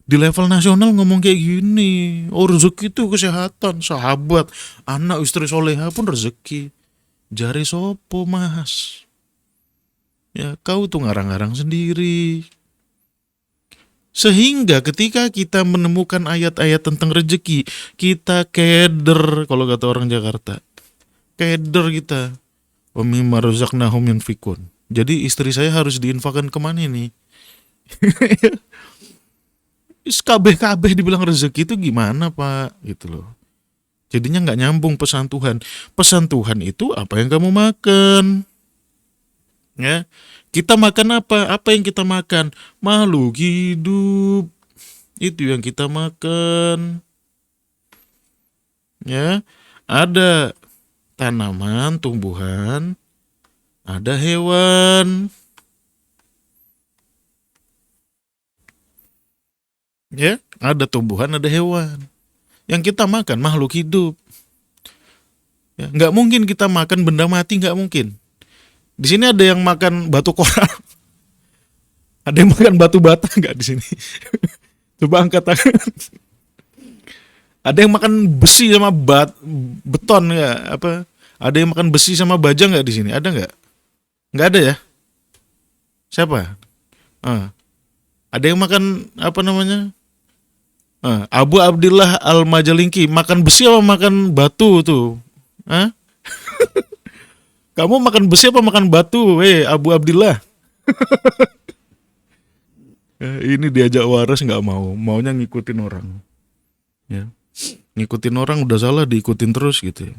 Di level nasional ngomong kayak gini. Oh rezeki itu kesehatan, sahabat, anak istri soleha pun rezeki. Jari sopo mas. Ya kau tuh ngarang-ngarang sendiri. Sehingga ketika kita menemukan ayat-ayat tentang rezeki, kita keder kalau kata orang Jakarta. Keder kita. Wa mimma razaqnahum yunfikun. Jadi istri saya harus diinfakkan kemana nih? Kabeh-kabeh dibilang rezeki itu gimana Pak? Gitu loh. Jadinya nggak nyambung pesan Tuhan. Pesan Tuhan itu apa yang kamu makan. Ya, kita makan apa? Apa yang kita makan? Makhluk hidup. Itu yang kita makan. Ya, ada tanaman, tumbuhan, ada hewan. Ya, ada tumbuhan, ada hewan. Yang kita makan makhluk hidup. Ya, nggak mungkin kita makan benda mati, nggak mungkin. Di sini ada yang makan batu koral, ada yang makan batu bata nggak di sini? Coba angkat tangan. Ada yang makan besi sama beton nggak? Apa? Ada yang makan besi sama baja nggak di sini? Ada nggak? Nggak ada ya? Siapa? Ada yang makan apa namanya? Abu Abdillah Al-Majalingki makan besi apa makan batu tuh? Hah? Kamu makan besi apa makan batu? Abu Abdillah. Ini diajak waras nggak mau, maunya ngikutin orang. Ya, ngikutin orang udah salah, diikutin terus gitu.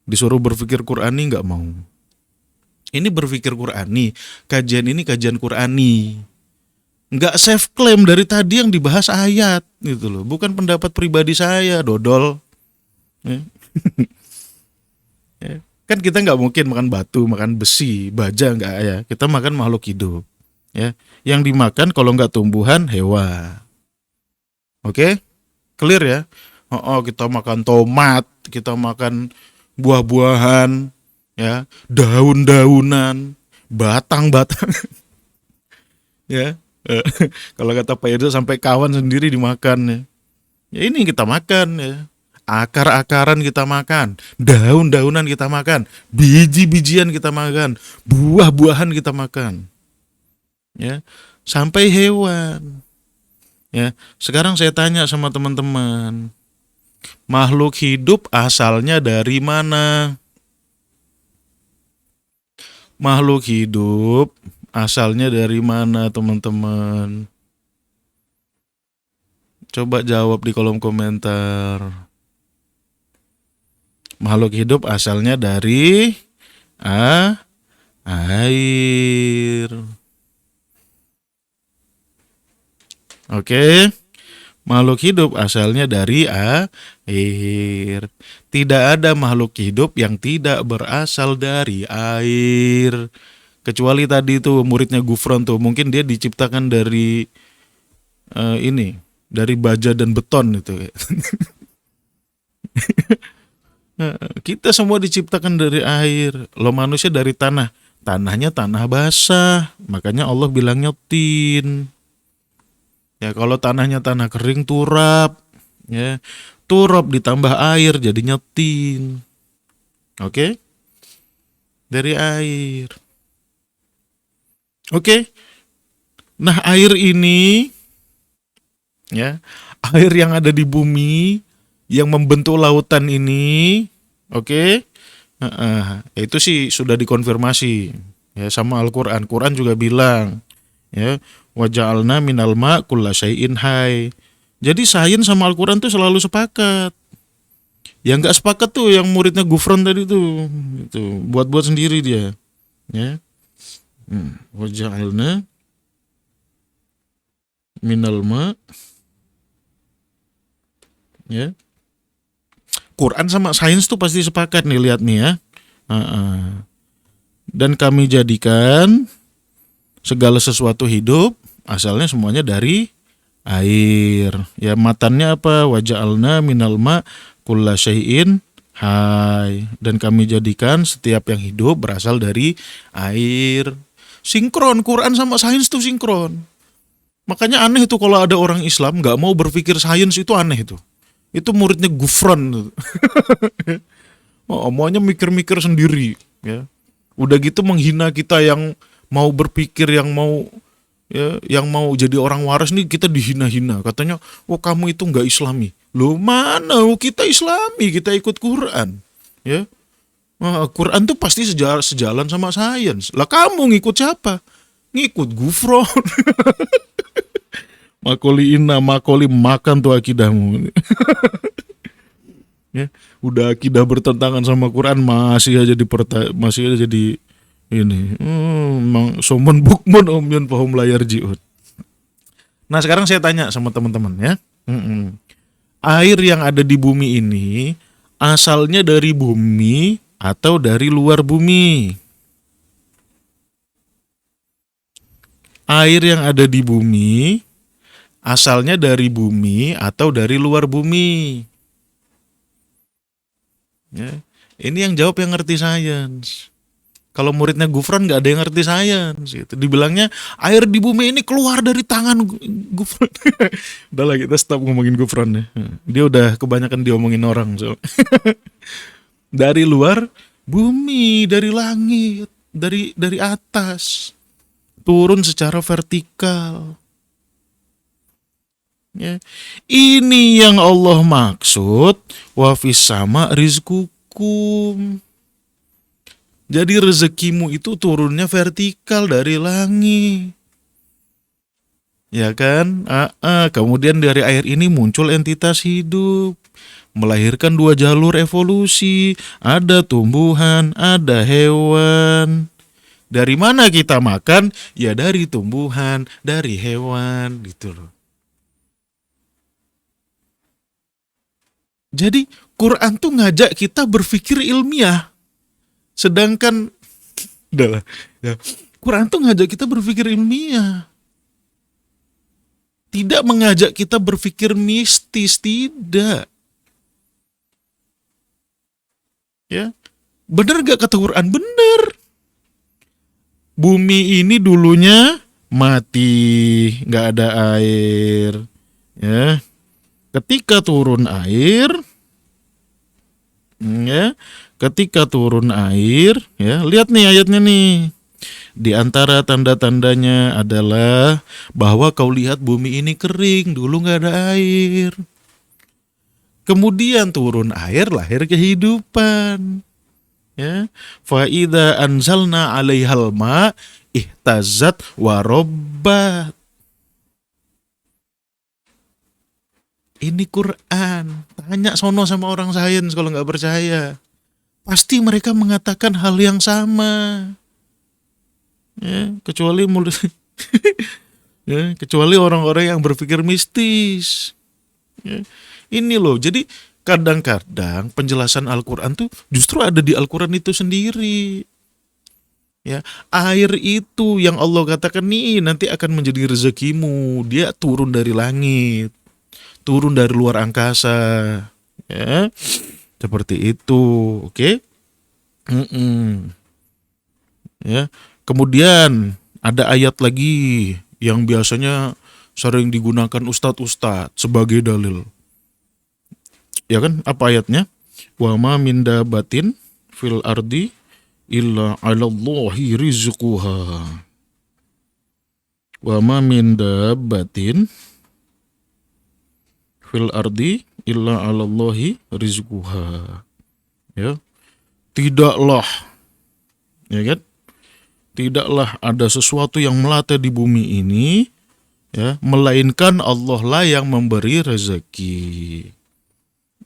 Disuruh berpikir Qur'ani nggak mau. Ini berpikir Qur'ani, kajian ini kajian Qur'ani. Nggak self claim dari tadi yang dibahas ayat gitu loh, bukan pendapat pribadi saya, dodol. Ya. Ya. Kan kita nggak mungkin makan batu, makan besi, baja nggak ya. Kita makan makhluk hidup. Ya, yang dimakan kalau nggak tumbuhan, hewan. Oke, clear ya. Kita makan tomat, kita makan buah-buahan, ya, daun-daunan, batang-batang. Ya, kalau kata Pak Edo sampai kawan sendiri dimakan ya. Ya ini kita makan ya. Akar-akaran kita makan, daun-daunan kita makan, biji-bijian kita makan, buah-buahan kita makan. Ya, sampai hewan. Ya, sekarang saya tanya sama teman-teman, makhluk hidup asalnya dari mana? Makhluk hidup asalnya dari mana, teman-teman? Coba jawab di kolom komentar. Makhluk hidup asalnya dari air. Oke, makhluk hidup asalnya dari air. Tidak ada makhluk hidup yang tidak berasal dari air. Kecuali tadi tuh muridnya Gufron tuh, mungkin dia diciptakan dari dari baja dan beton itu. Kita semua diciptakan dari air. Lo manusia dari tanah. Tanahnya tanah basah, makanya Allah bilangnya tin. Ya, kalau tanahnya tanah kering, turap. Ya, turap ditambah air jadinya tin. Oke? Dari air. Oke? Nah, air ini, ya, air yang ada di bumi yang membentuk lautan ini, oke? Itu sih sudah dikonfirmasi ya sama Al-Qur'an. Quran juga bilang, ya, wa ja'alna minal ma' kulla syai'in hai. Jadi sains sama Al-Qur'an tuh selalu sepakat. Yang enggak sepakat tuh yang muridnya Gufron tadi tuh, itu buat-buat sendiri dia, ya. Wa ja'alna minal ma', ya. Quran sama sains tuh pasti sepakat nih, lihat nih ya. Dan kami jadikan segala sesuatu hidup asalnya semuanya dari air. Ya, matannya apa? Wa ja'alna minal ma' kulla syai'in hai. Dan kami jadikan setiap yang hidup berasal dari air. Sinkron, Quran sama sains tuh sinkron. Makanya aneh tuh kalau ada orang Islam gak mau berpikir sains, itu aneh tuh. Itu muridnya Gufron. Maunya mikir-mikir sendiri, ya. Udah gitu menghina kita yang mau berpikir, yang mau ya, yang mau jadi orang waras nih kita dihina-hina. Katanya, "Oh, kamu itu nggak Islami." Loh, mana? Oh, kita Islami, kita ikut Quran. Ya, Quran tuh pasti sejalan sama sains. Lah kamu ngikut siapa? Ngikut Gufron. Makoli ina, makoli makan tuh akidahmu. Ya, udah akidah bertentangan sama Quran masih aja jadi ini. Mang somen bukmun omyun pahum layar jiut. Nah, sekarang saya tanya sama teman-teman ya. Air yang ada di bumi ini asalnya dari bumi atau dari luar bumi? Air yang ada di bumi asalnya dari bumi atau dari luar bumi? Ya. Ini yang jawab yang ngerti sains. Kalau muridnya Gufron nggak ada yang ngerti sains gitu. Dibilangnya air di bumi ini keluar dari tangan Gufron. Udah lah, kita stop ngomongin Gufron ya. Dia udah kebanyakan diomongin orang. So. Dari luar bumi, dari langit, dari atas. Turun secara vertikal. Ya. Ini yang Allah maksud wa fis sama rizqukum. Jadi rezekimu itu turunnya vertikal dari langit. Ya kan? Kemudian dari air ini muncul entitas hidup. Melahirkan 2 jalur evolusi. Ada tumbuhan, ada hewan. Dari mana kita makan? Ya dari tumbuhan, dari hewan gitu loh. Jadi Quran tuh ngajak kita berpikir ilmiah. Sedangkan udahlah ya. Quran tuh ngajak kita berpikir ilmiah. Tidak mengajak kita berpikir mistis, tidak. Ya. Benar gak kata Quran? Benar. Bumi ini dulunya mati, gak ada air. Ya. Ketika turun air, ya, ketika turun air, ya, lihat nih ayatnya nih. Di antara tanda-tandanya adalah bahwa kau lihat bumi ini kering, dulu nggak ada air. Kemudian turun air, lahir kehidupan. Ya, fa idza anzalna 'alaihal ma ihtazat wa robbat. Ini Quran. Tanya sono sama orang sains kalau nggak percaya. Pasti mereka mengatakan hal yang sama. Ya, kecuali ya, kecuali orang-orang yang berpikir mistis. Ya, ini loh. Jadi kadang-kadang penjelasan Al-Quran tuh justru ada di Al-Quran itu sendiri. Ya, air itu yang Allah katakan nih nanti akan menjadi rezekimu. Dia turun dari langit. Turun dari luar angkasa, ya, seperti itu, oke? Ya, kemudian ada ayat lagi yang biasanya sering digunakan ustadz-ustadz sebagai dalil, ya kan? Apa ayatnya? Wa ma min dabatin fil ardi illa 'alallahi rizquha. Wa ma min dabatin fil ardi illa 'alallahi rizquha. Ya. Tidaklah, ya kan? Tidaklah ada sesuatu yang melata di bumi ini, ya, melainkan Allah lah yang memberi rezeki.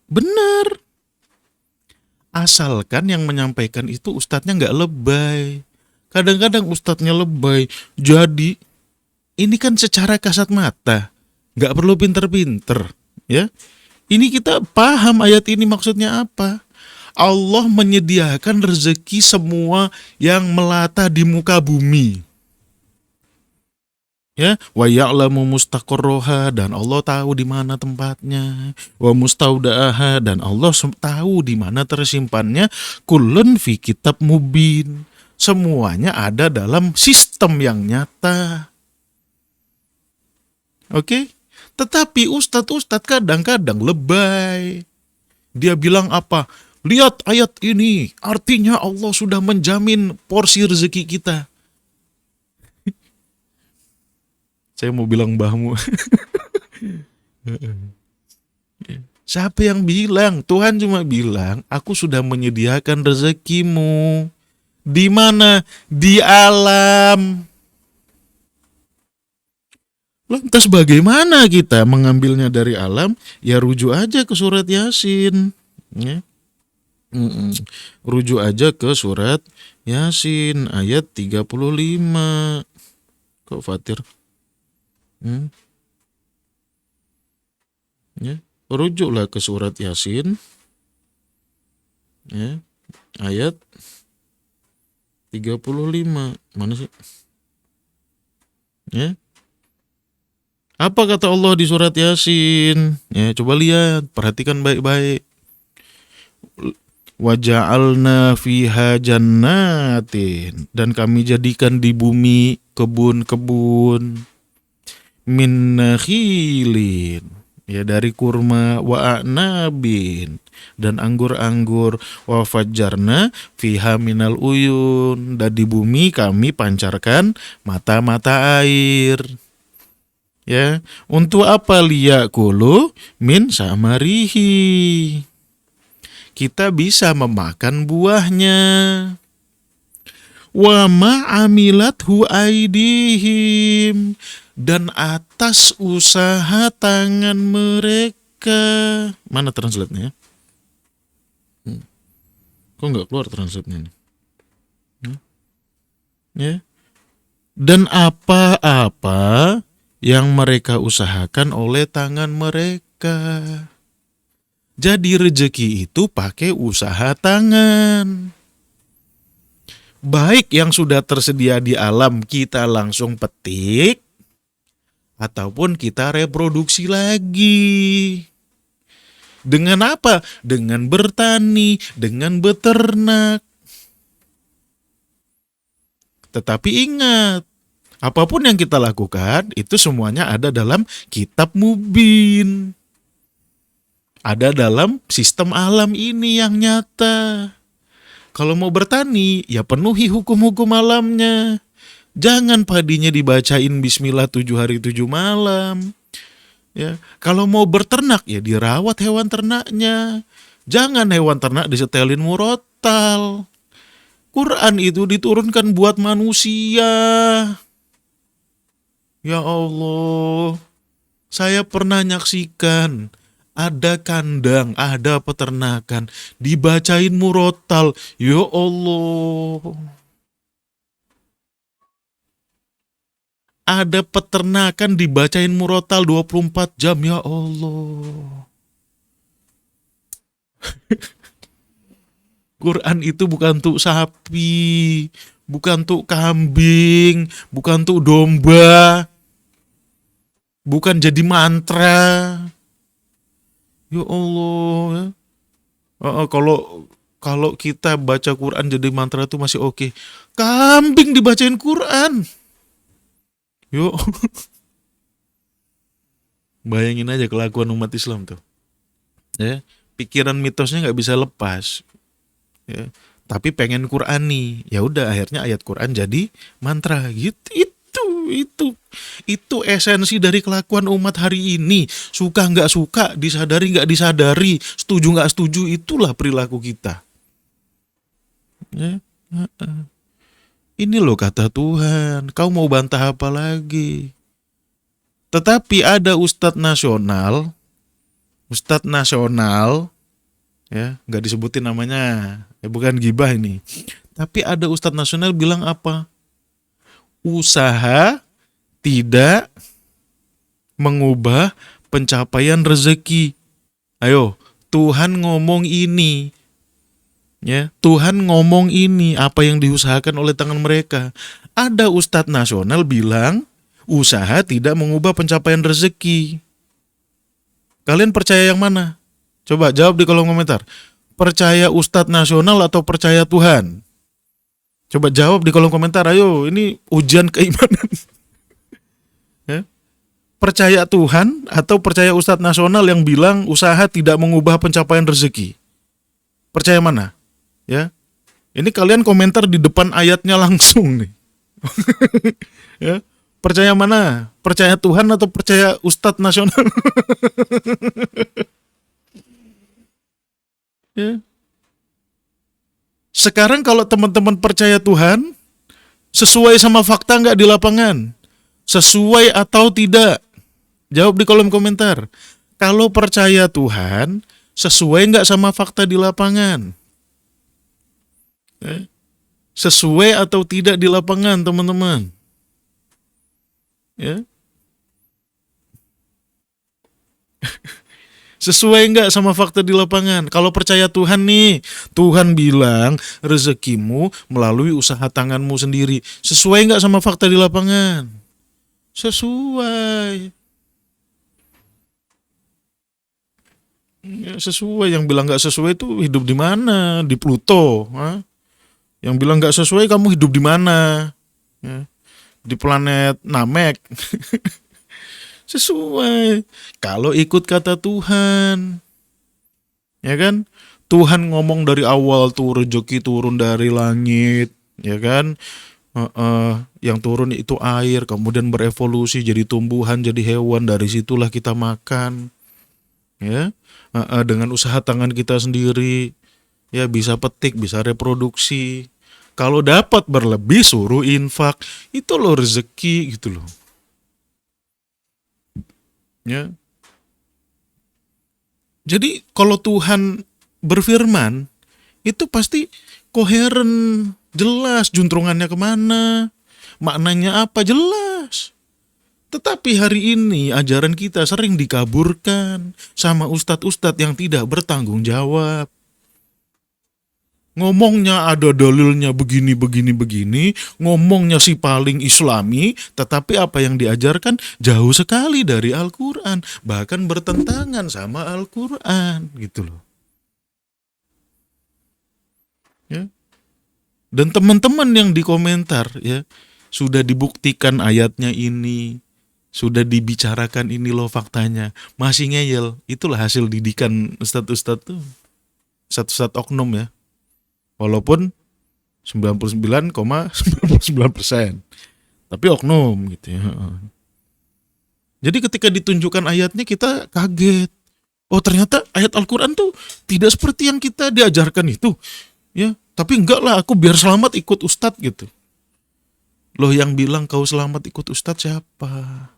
Benar. Asalkan yang menyampaikan itu ustadznya nggak lebay. Kadang-kadang ustadznya lebay. Jadi ini kan secara kasat mata, nggak perlu pinter-pinter. Ya, ini kita paham ayat ini maksudnya apa. Allah menyediakan rezeki semua yang melata di muka bumi. Ya, wa ya'lamu mustaqarraha, dan Allah tahu di mana tempatnya. Wa mustaudaaha, dan Allah tahu di mana tersimpannya. Kullun fi kitab mubin. Semuanya ada dalam sistem yang nyata. Oke? Tetapi ustadz kadang-kadang lebay. Dia bilang apa? Lihat ayat ini, artinya Allah sudah menjamin porsi rezeki kita. Saya mau bilang mbahmu. Siapa yang bilang? Tuhan cuma bilang, aku sudah menyediakan rezekimu. Di mana? Di alam. Lantas bagaimana kita mengambilnya dari alam? Ya rujuk aja ke surat Yasin. Ya. Rujuk aja ke surat Yasin ayat 35. Kok Fatir? Ya. Rujuklah ke surat Yasin. Ya. Ayat 35. Mana sih? Ya. Apa kata Allah di surat Yasin? Ya, coba lihat, perhatikan baik-baik. Waja'alna fiha jannatin, dan kami jadikan di bumi kebun-kebun min nakhilin, ya dari kurma, wa a'nabin, dan anggur-anggur, wa fajjarna fiha minal uyun, dan di bumi kami pancarkan mata-mata air. Ya, untuk apa liyakulu min samarihi? Kita bisa memakan buahnya. Wa ma'amilathu aidihim, dan atas usaha tangan mereka. Mana translate-nya? Kok nggak keluar translate-nya? Ya. Dan apa-apa yang mereka usahakan oleh tangan mereka. Jadi rezeki itu pakai usaha tangan. Baik yang sudah tersedia di alam kita langsung petik, ataupun kita reproduksi lagi. Dengan apa? Dengan bertani, dengan beternak. Tetapi ingat, apapun yang kita lakukan, itu semuanya ada dalam kitab mubin. Ada dalam sistem alam ini yang nyata. Kalau mau bertani, ya penuhi hukum-hukum alamnya. Jangan padinya dibacain bismillah 7 hari 7 malam. Ya, kalau mau berternak, ya dirawat hewan ternaknya. Jangan hewan ternak disetelin murotal. Quran itu diturunkan buat manusia. Ya Allah, saya pernah nyaksikan ada kandang, ada peternakan, dibacain murotal. Ya Allah. Ada peternakan dibacain murotal 24 jam, ya Allah. Quran itu bukan untuk sapi, bukan untuk kambing, bukan untuk domba, bukan jadi mantra. Ya Allah. Kalau kita baca Quran jadi mantra itu masih oke. Kambing dibacain Quran. Yo. Bayangin aja kelakuan umat Islam tuh. Ya, pikiran mitosnya nggak bisa lepas. Ya, tapi pengen Qurani. Ya udah, akhirnya ayat Quran jadi mantra gitu. Itu esensi dari kelakuan umat hari ini. Suka nggak suka, disadari nggak disadari, setuju nggak setuju, itulah perilaku kita. Ya. Ini loh kata Tuhan, kau mau bantah apa lagi? Tetapi ada ustadz nasional, ya nggak disebutin namanya, ya bukan gibah ini. Tapi ada ustadz nasional bilang apa? Usaha tidak mengubah pencapaian rezeki. Ayo, Tuhan ngomong ini. Ya, Tuhan ngomong ini, apa yang diusahakan oleh tangan mereka. Ada ustadz nasional bilang, usaha tidak mengubah pencapaian rezeki. Kalian percaya yang mana? Coba jawab di kolom komentar. Percaya ustadz nasional atau percaya Tuhan? Coba jawab di kolom komentar, ayo, ini ujian keimanan. Ya. Percaya Tuhan atau percaya ustadz nasional yang bilang usaha tidak mengubah pencapaian rezeki? Percaya mana? Ya. Ini kalian komentar di depan ayatnya langsung nih. Ya. Percaya mana? Percaya Tuhan atau percaya Ustadz nasional? Ya. Sekarang kalau teman-teman percaya Tuhan, sesuai sama fakta nggak di lapangan? Sesuai atau tidak? Jawab di kolom komentar. Kalau percaya Tuhan, sesuai nggak sama fakta di lapangan? Sesuai atau tidak di lapangan, teman-teman? Ya, sesuai nggak sama fakta di lapangan? Kalau percaya Tuhan nih, Tuhan bilang rezekimu melalui usaha tanganmu sendiri. Sesuai nggak sama fakta di lapangan? Sesuai. Ya, sesuai. Yang bilang nggak sesuai itu hidup di mana? Di Pluto. Hah? Yang bilang nggak sesuai, kamu hidup di mana? Ya, di planet Namek. Sesuai. Kalau ikut kata Tuhan, ya kan? Tuhan ngomong dari awal tuh rezeki turun dari langit, ya kan? Yang turun itu air, kemudian berevolusi jadi tumbuhan, jadi hewan. Dari situlah kita makan, ya. Dengan usaha tangan kita sendiri, ya bisa petik, bisa reproduksi. Kalau dapat berlebih suruh infak, itu loh rezeki gitu loh. Ya. Jadi kalau Tuhan berfirman, itu pasti koheren, jelas juntrungannya kemana, maknanya apa, jelas. Tetapi hari ini ajaran kita sering dikaburkan sama ustadz-ustadz yang tidak bertanggung jawab. Ngomongnya ada dalilnya begini, ngomongnya si paling islami, tetapi apa yang diajarkan jauh sekali dari Al-Quran, bahkan bertentangan sama Al-Quran, gitu loh. Ya. Dan teman-teman yang di komentar, ya, sudah dibuktikan ayatnya ini, sudah dibicarakan ini loh faktanya, masih ngeyel. Itulah hasil didikan ustadz-ustadz tuh, ustadz-ustadz oknum ya. Walaupun 99,99%, tapi oknum gitu ya. Jadi ketika ditunjukkan ayatnya kita kaget. Oh ternyata ayat Al-Quran tuh tidak seperti yang kita diajarkan itu. Ya, tapi enggak lah, aku biar selamat ikut ustadz gitu. Loh, yang bilang kau selamat ikut ustadz siapa?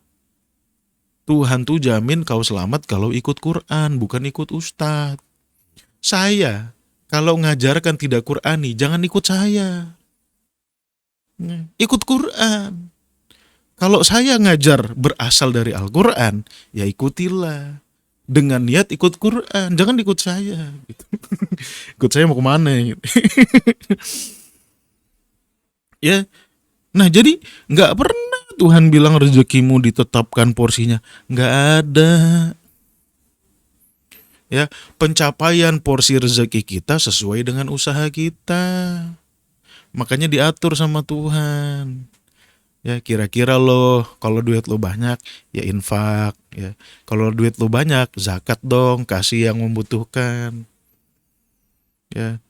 Tuhan tuh jamin kau selamat kalau ikut Quran, bukan ikut ustadz. Saya kalau ngajarkan tidak Qurani, jangan ikut saya. Ikut Quran. Kalau saya ngajar berasal dari Al-Quran, ya ikutilah. Dengan niat ikut Quran, jangan ikut saya. Gitu. Ikut saya mau kemana? Gitu. Ya, nah jadi nggak pernah Tuhan bilang rezekimu ditetapkan porsinya. Nggak ada. Ya, pencapaian porsi rezeki kita sesuai dengan usaha kita. Makanya diatur sama Tuhan. Ya, kira-kira lo kalau duit lo banyak ya infak, ya. Kalau duit lo banyak zakat dong, kasih yang membutuhkan. Ya.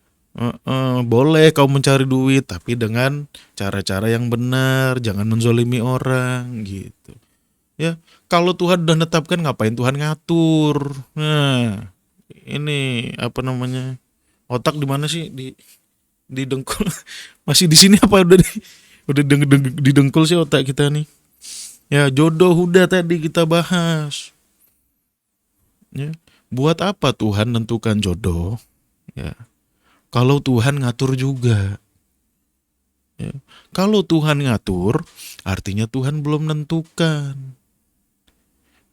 Boleh kau mencari duit tapi dengan cara-cara yang benar, jangan menzolimi orang gitu. Ya, kalau Tuhan udah netapkan ngapain Tuhan ngatur? Nah, ini apa namanya? Otak di mana sih? Di dengkul. Masih di sini apa udah di dengkul sih otak kita nih. Ya, jodoh udah tadi kita bahas. Ya, buat apa Tuhan nentukan jodoh? Ya. Kalau Tuhan ngatur juga. Ya. Kalau Tuhan ngatur, artinya Tuhan belum nentukan.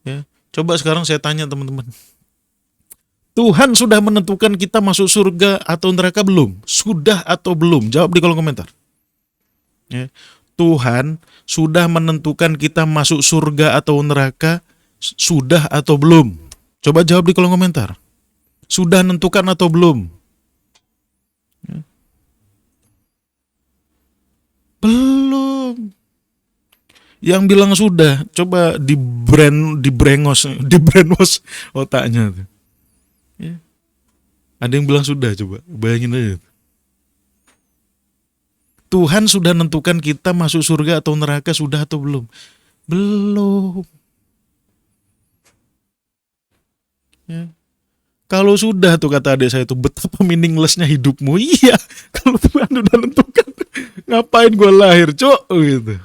Ya, coba sekarang saya tanya teman-teman. Tuhan sudah menentukan kita masuk surga atau neraka belum? Sudah atau belum? Jawab di kolom komentar. Ya. Tuhan sudah menentukan kita masuk surga atau neraka? Sudah atau belum? Coba jawab di kolom komentar. Sudah menentukan atau belum? Ya. Belum. Yang bilang sudah, coba di brainwash otaknya tuh. Ya. Ada yang bilang sudah, coba bayangin aja. Tuhan sudah nentukan kita masuk surga atau neraka sudah atau belum? Belum. Ya. Kalau sudah tuh kata adik saya tuh, betapa meaninglessnya hidupmu. Iya, kalau Tuhan udah nentukan, ngapain gue lahir, cok, gitu.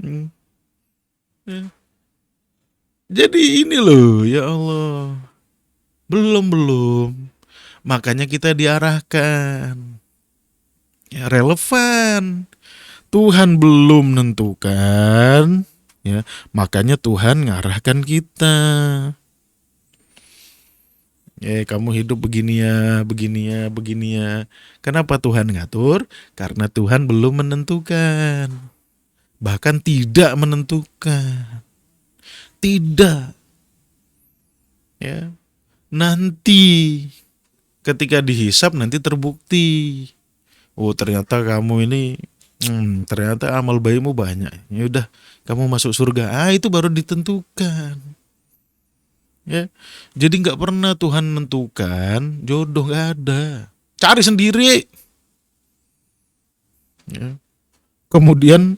Hmm. Ya. Jadi ini loh, ya Allah, belum. Makanya kita diarahkan. Ya, relevan. Tuhan belum nentukan, ya, makanya Tuhan ngarahkan kita. Kamu hidup begini ya. Kenapa Tuhan ngatur? Karena Tuhan belum menentukan. Bahkan tidak menentukan. Tidak. Ya. Nanti ketika dihisap nanti terbukti. Oh, ternyata kamu ini ternyata amal baikmu banyak. Ya udah, kamu masuk surga. Itu baru ditentukan. Ya, jadi nggak pernah Tuhan menentukan jodoh, nggak ada. Cari sendiri. Ya. Kemudian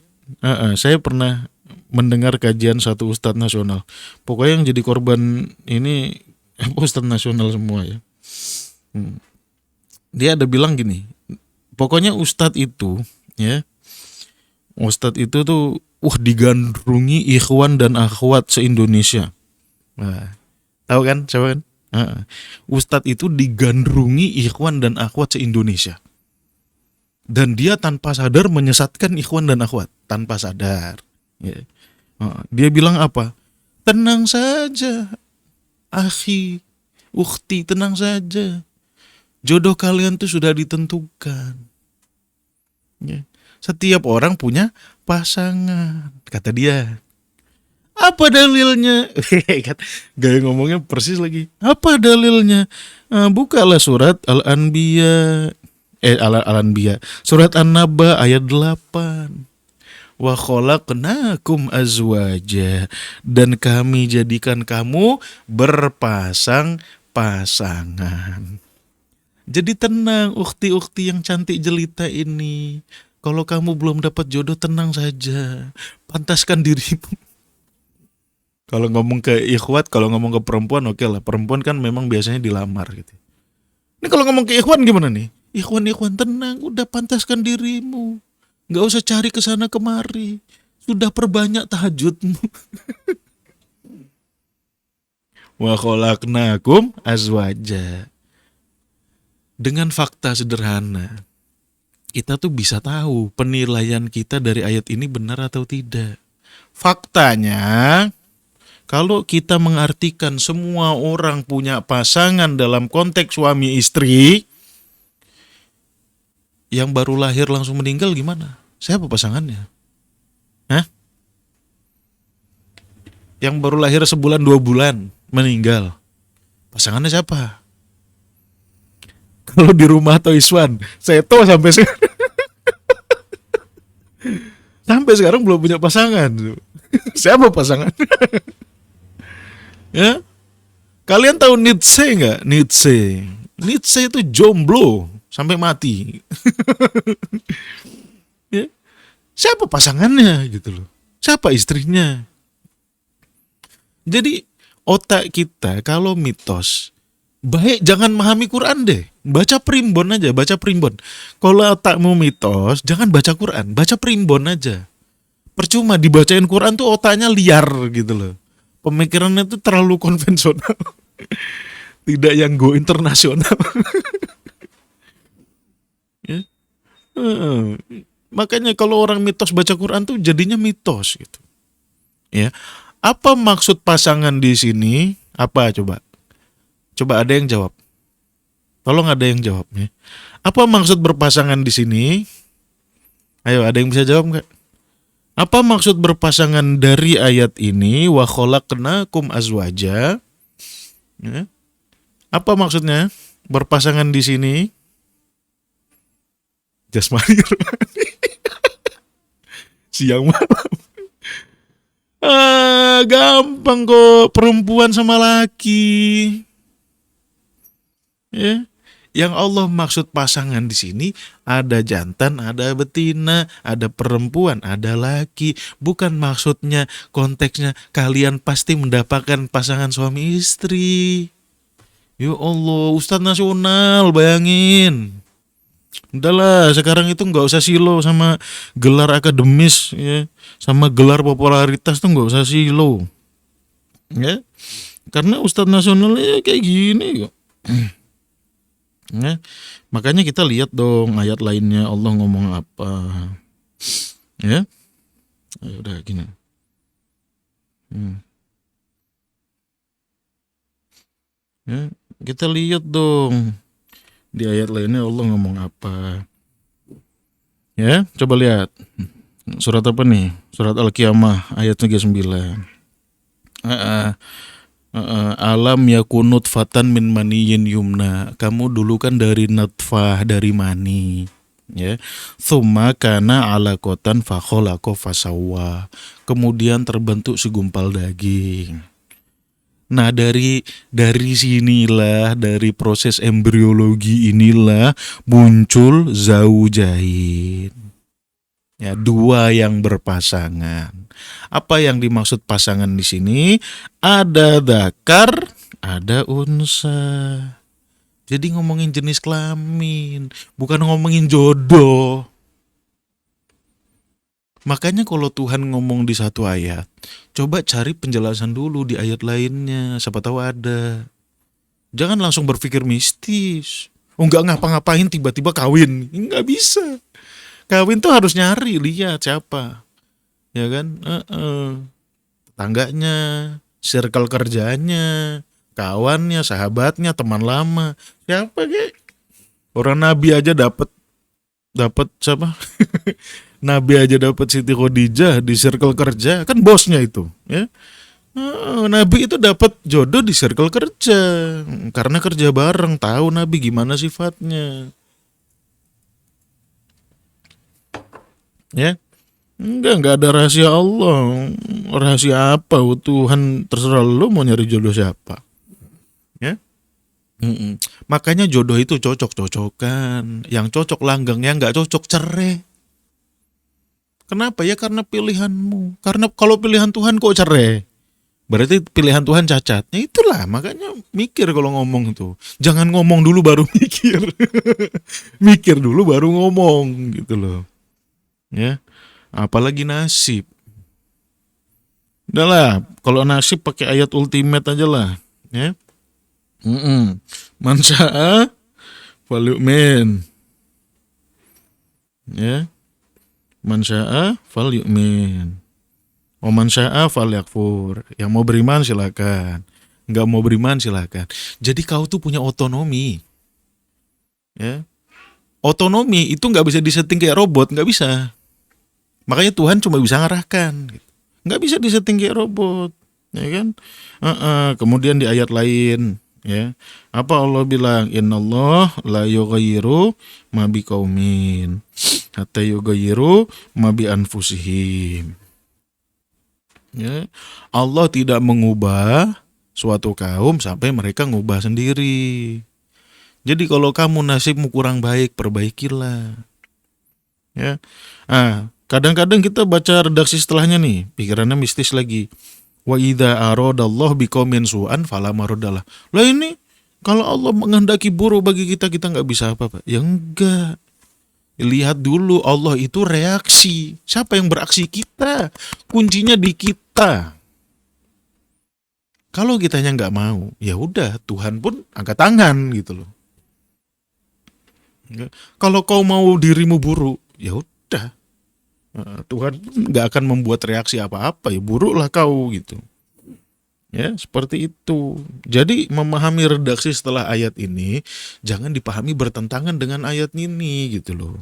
saya pernah mendengar kajian satu ustadz nasional. Pokoknya yang jadi korban ini ustadz nasional semua ya. Dia ada bilang gini. Pokoknya ustadz itu tuh digandrungi ikhwan dan akhwat se-Indonesia. Nah, tahu kan siapa kan? Ustadz itu digandrungi ikhwan dan akhwat se-Indonesia. Dan dia tanpa sadar menyesatkan ikhwan dan akhwat, tanpa sadar. Ya. Dia bilang apa? Tenang saja, akhi, ukhti, tenang saja. Jodoh kalian tuh sudah ditentukan. Ya. Setiap orang punya pasangan, kata dia. Apa dalilnya? Gaya ngomongnya persis lagi. Apa dalilnya? Bukalah surat Al-Anbiya. Al-Anbiya. Surat An-Naba ayat 8. Wa khalaqnakum azwaja. Dan kami jadikan kamu berpasang-pasangan. Jadi tenang, ukhti-ukhti yang cantik jelita ini. Kalau kamu belum dapat jodoh, tenang saja. Pantaskan dirimu. Kalau ngomong ke ikhwat, kalau ngomong ke perempuan, oke lah. Perempuan kan memang biasanya dilamar gitu. Ini kalau ngomong ke ikhwan gimana nih? Ikhwan tenang, udah pantaskan dirimu. Gak usah cari kesana kemari. Sudah perbanyak tahajudmu. Wa khalaqnakum azwaja. Dengan fakta sederhana, kita tuh bisa tahu penilaian kita dari ayat ini benar atau tidak. Faktanya, kalau kita mengartikan semua orang punya pasangan dalam konteks suami istri, yang baru lahir langsung meninggal gimana? Siapa pasangannya? Hah? Yang baru lahir sebulan 2 bulan meninggal, pasangannya siapa? Kalau di rumah atau Iswan, Seto sampai sekarang sampai sekarang belum punya pasangan. Siapa pasangan? Ya, kalian tahu Nietzsche nggak? Nietzsche itu jomblo sampai mati. Ya, siapa pasangannya gitu loh? Siapa istrinya? Jadi otak kita kalau mitos, baik jangan memahami Quran deh. Baca primbon aja, baca primbon. Kalau otakmu mitos, jangan baca Quran, baca primbon aja. Percuma dibacain Quran tuh otaknya liar gitu loh. Pemikirannya tuh terlalu konvensional. Tidak yang go internasional. Ya. Makanya kalau orang mitos baca Quran tuh jadinya mitos gitu. Ya. Apa maksud pasangan di sini? Apa coba? Coba ada yang jawab. Tolong ada yang jawab ya. Apa maksud berpasangan di sini? Ayo, ada yang bisa jawab nggak? Apa maksud berpasangan dari ayat ini? Wa khalaqnakum azwaja. Ya. Apa maksudnya berpasangan di sini? Jasmani rohani. Siang malam. Gampang kok, perempuan sama laki. Ya. Yang Allah maksud pasangan di sini ada jantan, ada betina, ada perempuan, ada laki. Bukan maksudnya konteksnya kalian pasti mendapatkan pasangan suami istri. Ya Allah, Ustadz Nasional, bayangin. Udahlah, sekarang itu nggak usah silo sama gelar akademis ya, sama gelar popularitas tuh nggak usah silo, ya. Karena Ustadz Nasional ya kayak gini kok. Ya. Makanya kita lihat dong ayat lainnya Allah ngomong apa, ya. Ya udah gini. Ya, kita lihat dong di ayat lainnya Allah ngomong apa. Ya, coba lihat. Surat apa nih? Surat Al-Qiyamah ayat 39. Alam yakunut fatan min maniyin yumna. Kamu dulu kan dari natfah, dari mani. Ya. Tsumma kana alaqatan fakhalaqa fasawwa. Kemudian terbentuk segumpal daging. Nah, dari sinilah, dari proses embriologi inilah muncul zaujain. Ya, dua yang berpasangan. Apa yang dimaksud pasangan di sini? Ada dzakar, ada unsa. Jadi ngomongin jenis kelamin, bukan ngomongin jodoh. Makanya kalau Tuhan ngomong di satu ayat, coba cari penjelasan dulu di ayat lainnya, siapa tahu ada. Jangan langsung berpikir mistis. Oh, nggak ngapa-ngapain tiba-tiba kawin, nggak bisa. Kawin tuh harus nyari, lihat siapa, ya kan? Tetangganya, circle kerjanya, kawannya, sahabatnya, teman lama, siapa kek? Orang Nabi aja dapat siapa? Nabi aja dapat Siti Khadijah di circle kerja, kan bosnya itu, ya. Nabi itu dapat jodoh di circle kerja karena kerja bareng, tahu Nabi gimana sifatnya, ya. Enggak ada rahasia Allah. Rahasia apa? Tuhan terserah lu mau nyari jodoh siapa, ya. Makanya jodoh itu cocok-cocokan. Yang cocok langgeng, yang nggak cocok cerai. Kenapa ya? Karena pilihanmu. Karena kalau pilihan Tuhan kok cerai, berarti pilihan Tuhan cacat. Ya itulah, makanya mikir kalau ngomong itu. Jangan ngomong dulu baru mikir. Mikir dulu baru ngomong gitu loh. Ya. Apalagi nasib. Udah lah, kalau nasib pakai ayat ultimate aja lah, ya. Man syaa falyu'min. Ya. Man syaa falyu'min. Wa man syaa falyakfur. Yang mau beriman silakan. Enggak mau beriman silakan. Jadi kau tuh punya otonomi. Ya. Otonomi itu nggak bisa disetting kayak robot, nggak bisa. Makanya Tuhan cuma bisa ngarahkan, nggak bisa disetting kayak robot, ya kan? Kemudian di ayat lain, ya, apa Allah bilang? Innallah la yughayyiru ma biqaumin hatta yughayyiru ma bi anfusihim. Ya, Allah tidak mengubah suatu kaum sampai mereka ngubah sendiri. Jadi kalau kamu nasibmu kurang baik, perbaikilah. Ya. Kadang-kadang kita baca redaksi setelahnya nih, pikirannya mistis lagi. Wa idza aradallahu biqaumin su'an fala maraddalah. Lah ini kalau Allah menghendaki buruk bagi kita, kita nggak bisa apa-apa. Ya enggak. Lihat dulu, Allah itu reaksi. Siapa yang beraksi? Kita. Kuncinya di kita. Kalau kitanya nggak mau, ya udah, Tuhan pun angkat tangan gitu loh. Kalau kau mau dirimu buruk, ya udah, Tuhan nggak akan membuat reaksi apa-apa, ya buruklah kau gitu. Ya seperti itu. Jadi memahami redaksi setelah ayat ini jangan dipahami bertentangan dengan ayat ini gitu loh.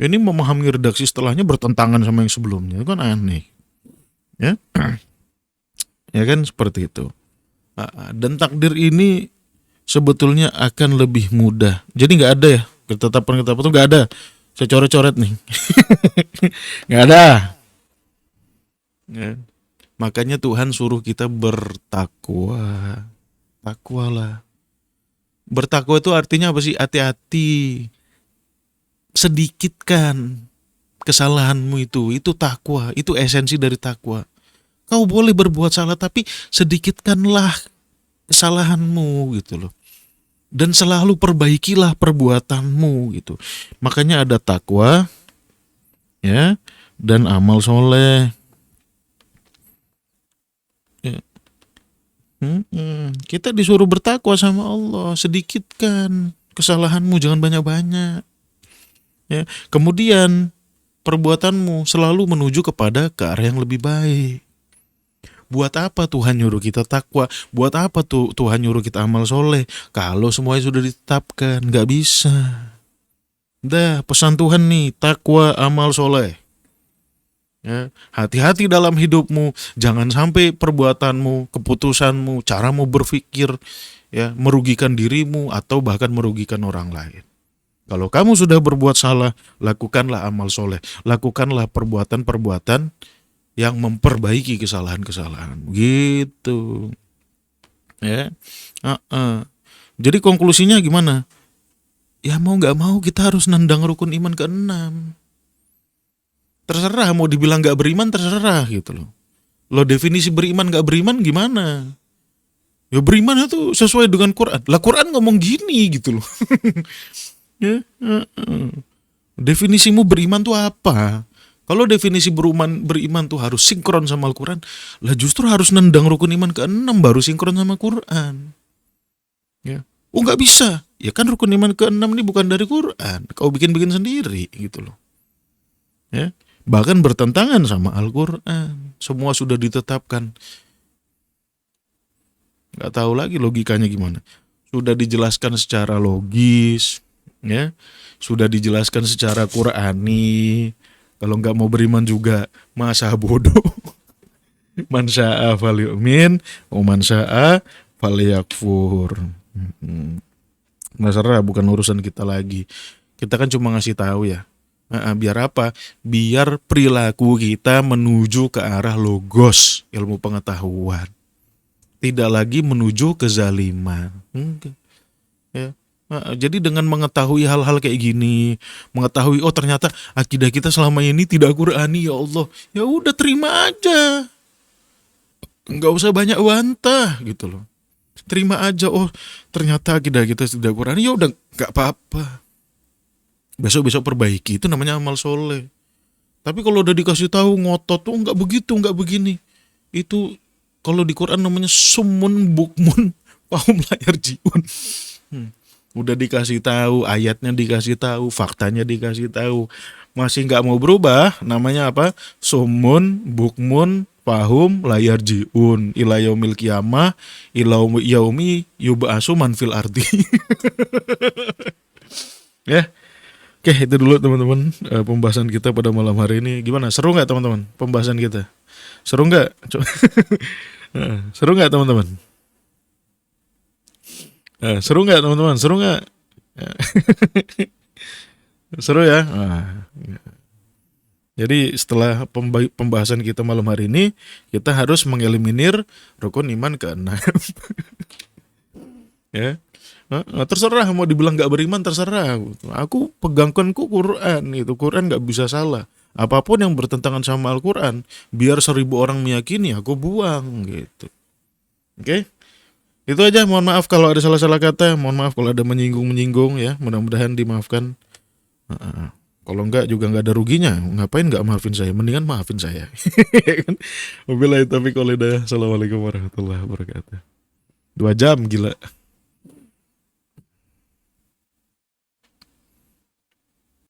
Ini memahami redaksi setelahnya bertentangan sama yang sebelumnya, kan aneh. Ya, ya kan seperti itu. Dan takdir ini sebetulnya akan lebih mudah. Jadi nggak ada ya ketetapan-ketetapan itu, nggak ada. Saya coret-coret nih. Nggak ada. Ya. Makanya Tuhan suruh kita bertakwa. Takwalah. Bertakwa itu artinya apa sih? Hati-hati, sedikitkan kesalahanmu itu takwa, itu esensi dari takwa. Kau boleh berbuat salah tapi sedikitkanlah kesalahanmu gitu loh. Dan selalu perbaikilah perbuatanmu gitu. Makanya ada takwa ya dan amal soleh. Ya. Kita disuruh bertakwa sama Allah, sedikitkan kesalahanmu, jangan banyak-banyak. Ya. Kemudian perbuatanmu selalu menuju kepada ke arah yang lebih baik. Buat apa Tuhan nyuruh kita takwa? Buat apa tuh Tuhan nyuruh kita amal soleh? Kalau semuanya sudah ditetapkan, nggak bisa. Dah, pesan Tuhan nih, takwa amal soleh. Ya, hati-hati dalam hidupmu, jangan sampai perbuatanmu, keputusanmu, caramu berpikir ya merugikan dirimu atau bahkan merugikan orang lain. Kalau kamu sudah berbuat salah, lakukanlah amal soleh, lakukanlah perbuatan-perbuatan yang memperbaiki kesalahan-kesalahan. Gitu. Ya. Jadi konklusinya gimana? Ya mau nggak mau kita harus nendang rukun iman ke-6. Terserah mau dibilang nggak beriman, terserah gitu loh. Lo definisi beriman nggak beriman gimana? Ya beriman itu sesuai dengan Quran. Lah Quran ngomong gini gitu loh. Ya, definisimu beriman tuh apa? Kalau definisi beriman tuh harus sinkron sama Al-Quran, lah justru harus nendang rukun iman ke-6 baru sinkron sama Quran. Ya. Oh nggak bisa, ya kan rukun iman ke-6 ini bukan dari Quran, kau bikin-bikin sendiri gitu loh. Ya. Bahkan bertentangan sama Al-Quran, semua sudah ditetapkan. Nggak tahu lagi logikanya gimana. Sudah dijelaskan secara logis, ya, sudah dijelaskan secara Qurani. Kalau nggak mau beriman juga, masa bodoh. Man sya'a falyu'min, wa man sya'a falyakfur. Masalah bukan urusan kita lagi. Kita kan cuma ngasih tahu ya. Biar apa? Biar perilaku kita menuju ke arah logos, ilmu pengetahuan. Tidak lagi menuju kezaliman. Ya. Jadi dengan mengetahui hal-hal kayak gini, mengetahui oh ternyata akidah kita selama ini tidak Qurani, ya Allah, ya udah terima aja, nggak usah banyak bantah gitu loh, terima aja. Oh ternyata akidah kita tidak Qurani, ya udah nggak apa-apa, besok perbaiki, itu namanya amal soleh. Tapi kalau udah dikasih tahu ngotot tuh nggak begitu, nggak begini, itu kalau di Quran namanya summun bukmun fahum la yarji'un. Udah dikasih tahu, ayatnya dikasih tahu, faktanya dikasih tahu, masih nggak mau berubah, namanya apa? Sumun, bukmun, fahum, layar jiun, ila yaumil qiyamah, ila yaumi yub'asu man fil ardi. Ya, oke itu dulu teman-teman pembahasan kita pada malam hari ini. Gimana? Seru nggak teman-teman pembahasan kita? Seru nggak? Seru nggak teman-teman? Seru nggak teman-teman? Seru nggak? Seru ya. Jadi setelah pembahasan kita malam hari ini, kita harus mengeliminir rukun iman ke-6. Ya. Terserah mau dibilang nggak beriman, terserah. Aku pegangkanku Quran, itu Quran nggak bisa salah. Apapun yang bertentangan sama Al-Quran, biar 1000 orang meyakini, aku buang gitu. Oke? Itu aja, mohon maaf kalau ada salah-salah kata, mohon maaf kalau ada menyinggung ya, mudah-mudahan dimaafkan. Kalau enggak juga enggak ada ruginya, ngapain enggak maafin saya, mendingan maafin saya. Wabillahi taufiq wal hidayah. Assalamualaikum warahmatullahi wabarakatuh. 2 jam gila.